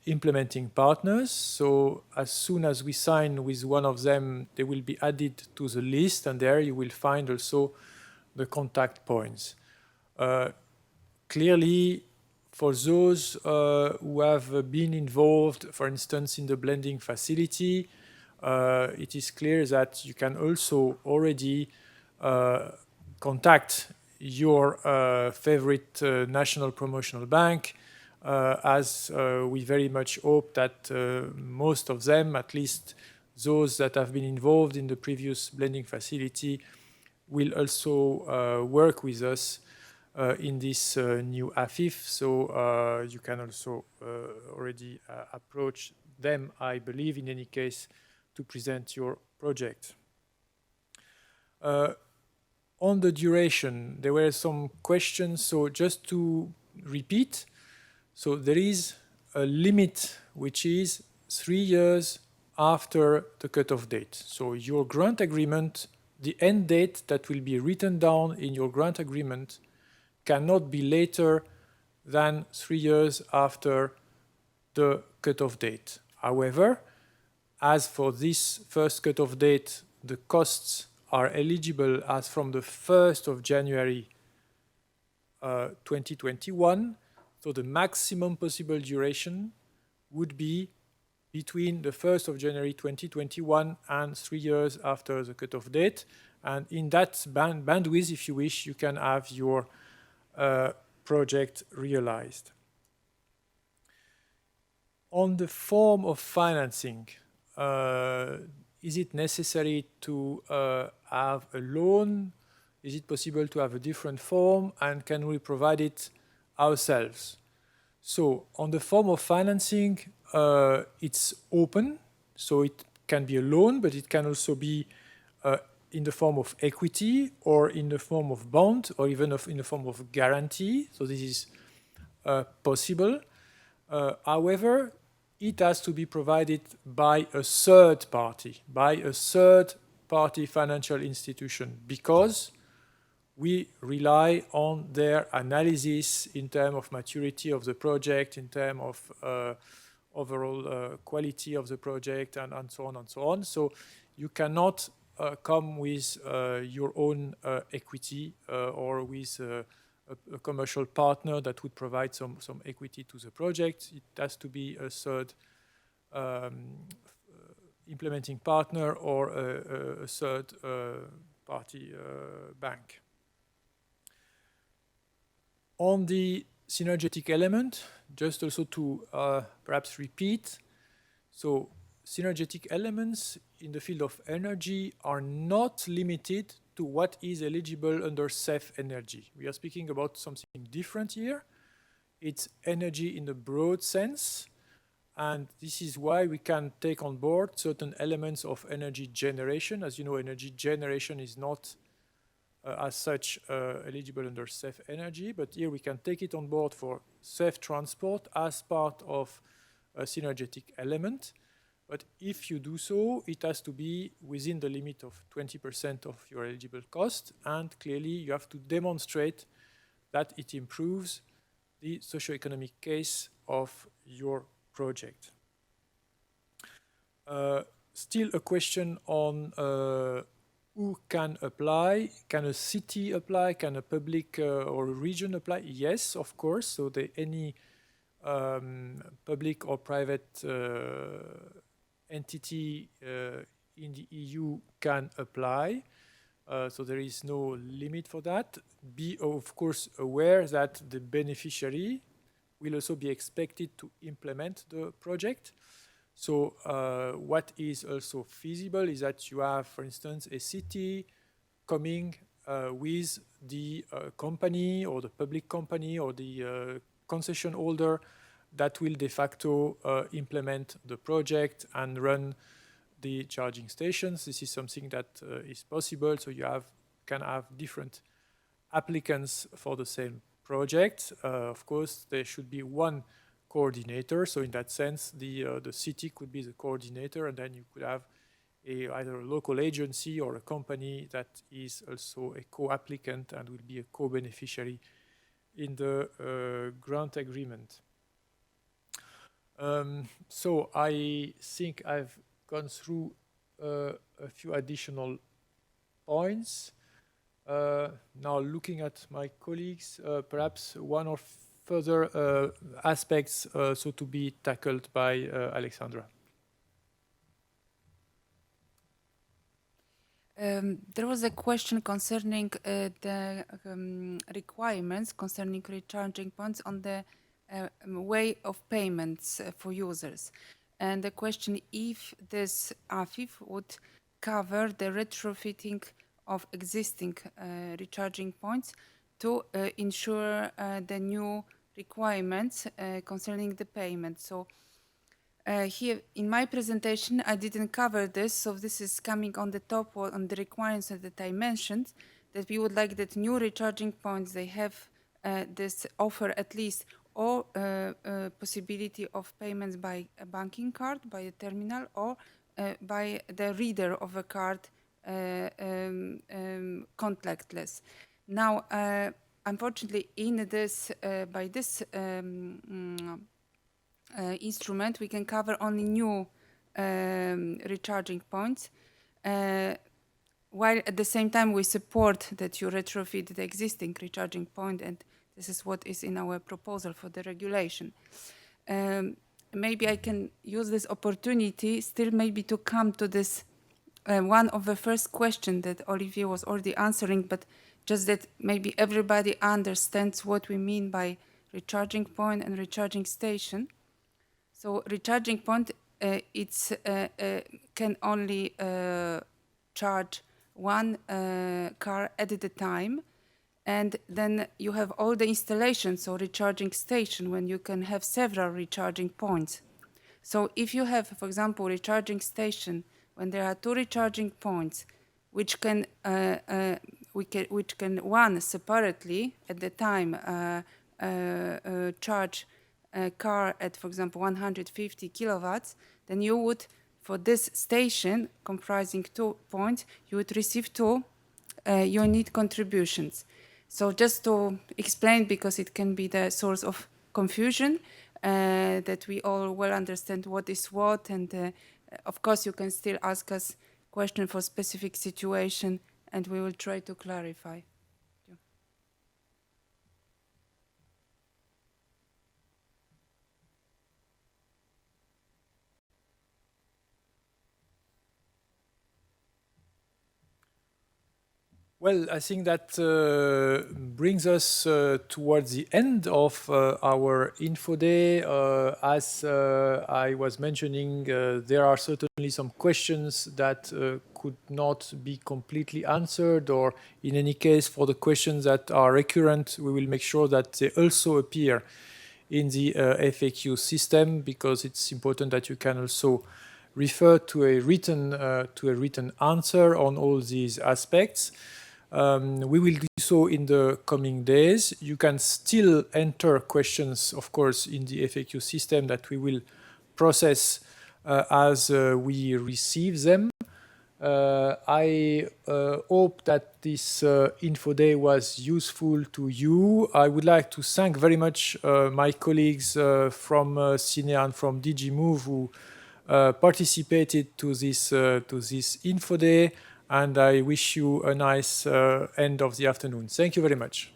implementing partners. So as soon as we sign with one of them, they will be added to the list, and there you will find also the contact points. Clearly, for those who have been involved, for instance, in the blending facility, it is clear that you can also already contact your favorite national promotional bank, as we very much hope that most of them, at least those that have been involved in the previous blending facility, will also work with us in this new AFIF. So you can also already approach them, I believe, in any case, to present your project. On the duration, there were some questions. So just to repeat, so there is a limit which is 3 years after the cutoff date. So your grant agreement, the end date that will be written down in your grant agreement cannot be later than 3 years after the cutoff date. However, as for this first cutoff date, the costs are eligible as from the 1st of January 2021. So the maximum possible duration would be between the 1st of January 2021 and 3 years after the cutoff date. And in that bandwidth, if you wish, you can have your project realized. On the form of financing, is it necessary to have a loan? Is it possible to have a different form? And can we provide it ourselves? So on the form of financing, it's open. So it can be a loan, but it can also be in the form of equity or in the form of bond or even in the form of guarantee. So this is possible. However, it has to be provided by a third party financial institution, because we rely on their analysis in terms of maturity of the project, in terms of overall quality of the project, and so on and so on. So you cannot come with your own equity or with a commercial partner that would provide some equity to the project. It has to be a third implementing partner or a third party bank. On the synergetic element, just also to perhaps repeat, so synergetic elements in the field of energy are not limited to what is eligible under CEF energy. We are speaking about something different here. It's energy in the broad sense, and this is why we can take on board certain elements of energy generation. As you know, energy generation is not as such eligible under CEF energy, but here we can take it on board for CEF transport as part of a synergetic element. But if you do so, it has to be within the limit of 20% of your eligible cost, and clearly you have to demonstrate that it improves the socioeconomic case of your project. Still a question on who can apply. Can a city apply? Can a public or a region apply? Yes, of course. So any public or private entity in the EU can apply. So there is no limit for that. Be, of course, aware that the beneficiary will also be expected to implement the project. So what is also feasible is that you have, for instance, a city coming with the company or the public company or the concession holder that will de facto implement the project and run the charging stations. This is something that is possible. So you can have different applicants for the same project. Of course, there should be one coordinator. So in that sense, the city could be the coordinator, and then you could have either a local agency or a company that is also a co-applicant and will be a co-beneficiary in the grant agreement. So I think I've gone through a few additional points. Now looking at my colleagues, perhaps one or further aspects so to be tackled by Alexandra. There was a question concerning the requirements concerning recharging points on the way of payments for users. And the question if this AFIF would cover the retrofitting of existing recharging points to ensure the new requirements concerning the payment. So here in my presentation, I didn't cover this, so this is coming on the top on the requirements that I mentioned, that we would like that new recharging points, they have this offer at least or possibility of payments by a banking card, by a terminal, or by the reader of a card contactless. Now, unfortunately, in this by this instrument, we can cover only new recharging points, while at the same time we support that you retrofit the existing recharging point, and this is what is in our proposal for the regulation. Maybe I can use this opportunity still maybe to come to this one of the first questions that Olivier was already answering, but just that maybe everybody understands what we mean by recharging point and recharging station. So recharging point, it's can only charge one car at a time, And then you have all the installations, so recharging station, when you can have several recharging points. So if you have, for example, recharging station, when there are 2 recharging points, which can one separately at the time charge a car at, for example, 150 kilowatts, then you would, for this station comprising 2 points, you would receive 2 unit contributions. So just to explain, because it can be the source of confusion, that we all well understand what is what, and of course you can still ask us question for specific situation, and we will try to clarify. Well, I think that brings us towards the end of our info day. As I was mentioning, there are certainly some questions that could not be completely answered, or in any case, for the questions that are recurrent, we will make sure that they also appear in the FAQ system, because it's important that you can also refer to a written answer on all these aspects. We will do so in the coming days. You can still enter questions, of course, in the FAQ system that we will process as we receive them. I hope that this info day was useful to you. I would like to thank very much my colleagues from CINEA and from DG Move who participated to this info day. And I wish you a nice end of the afternoon. Thank you very much.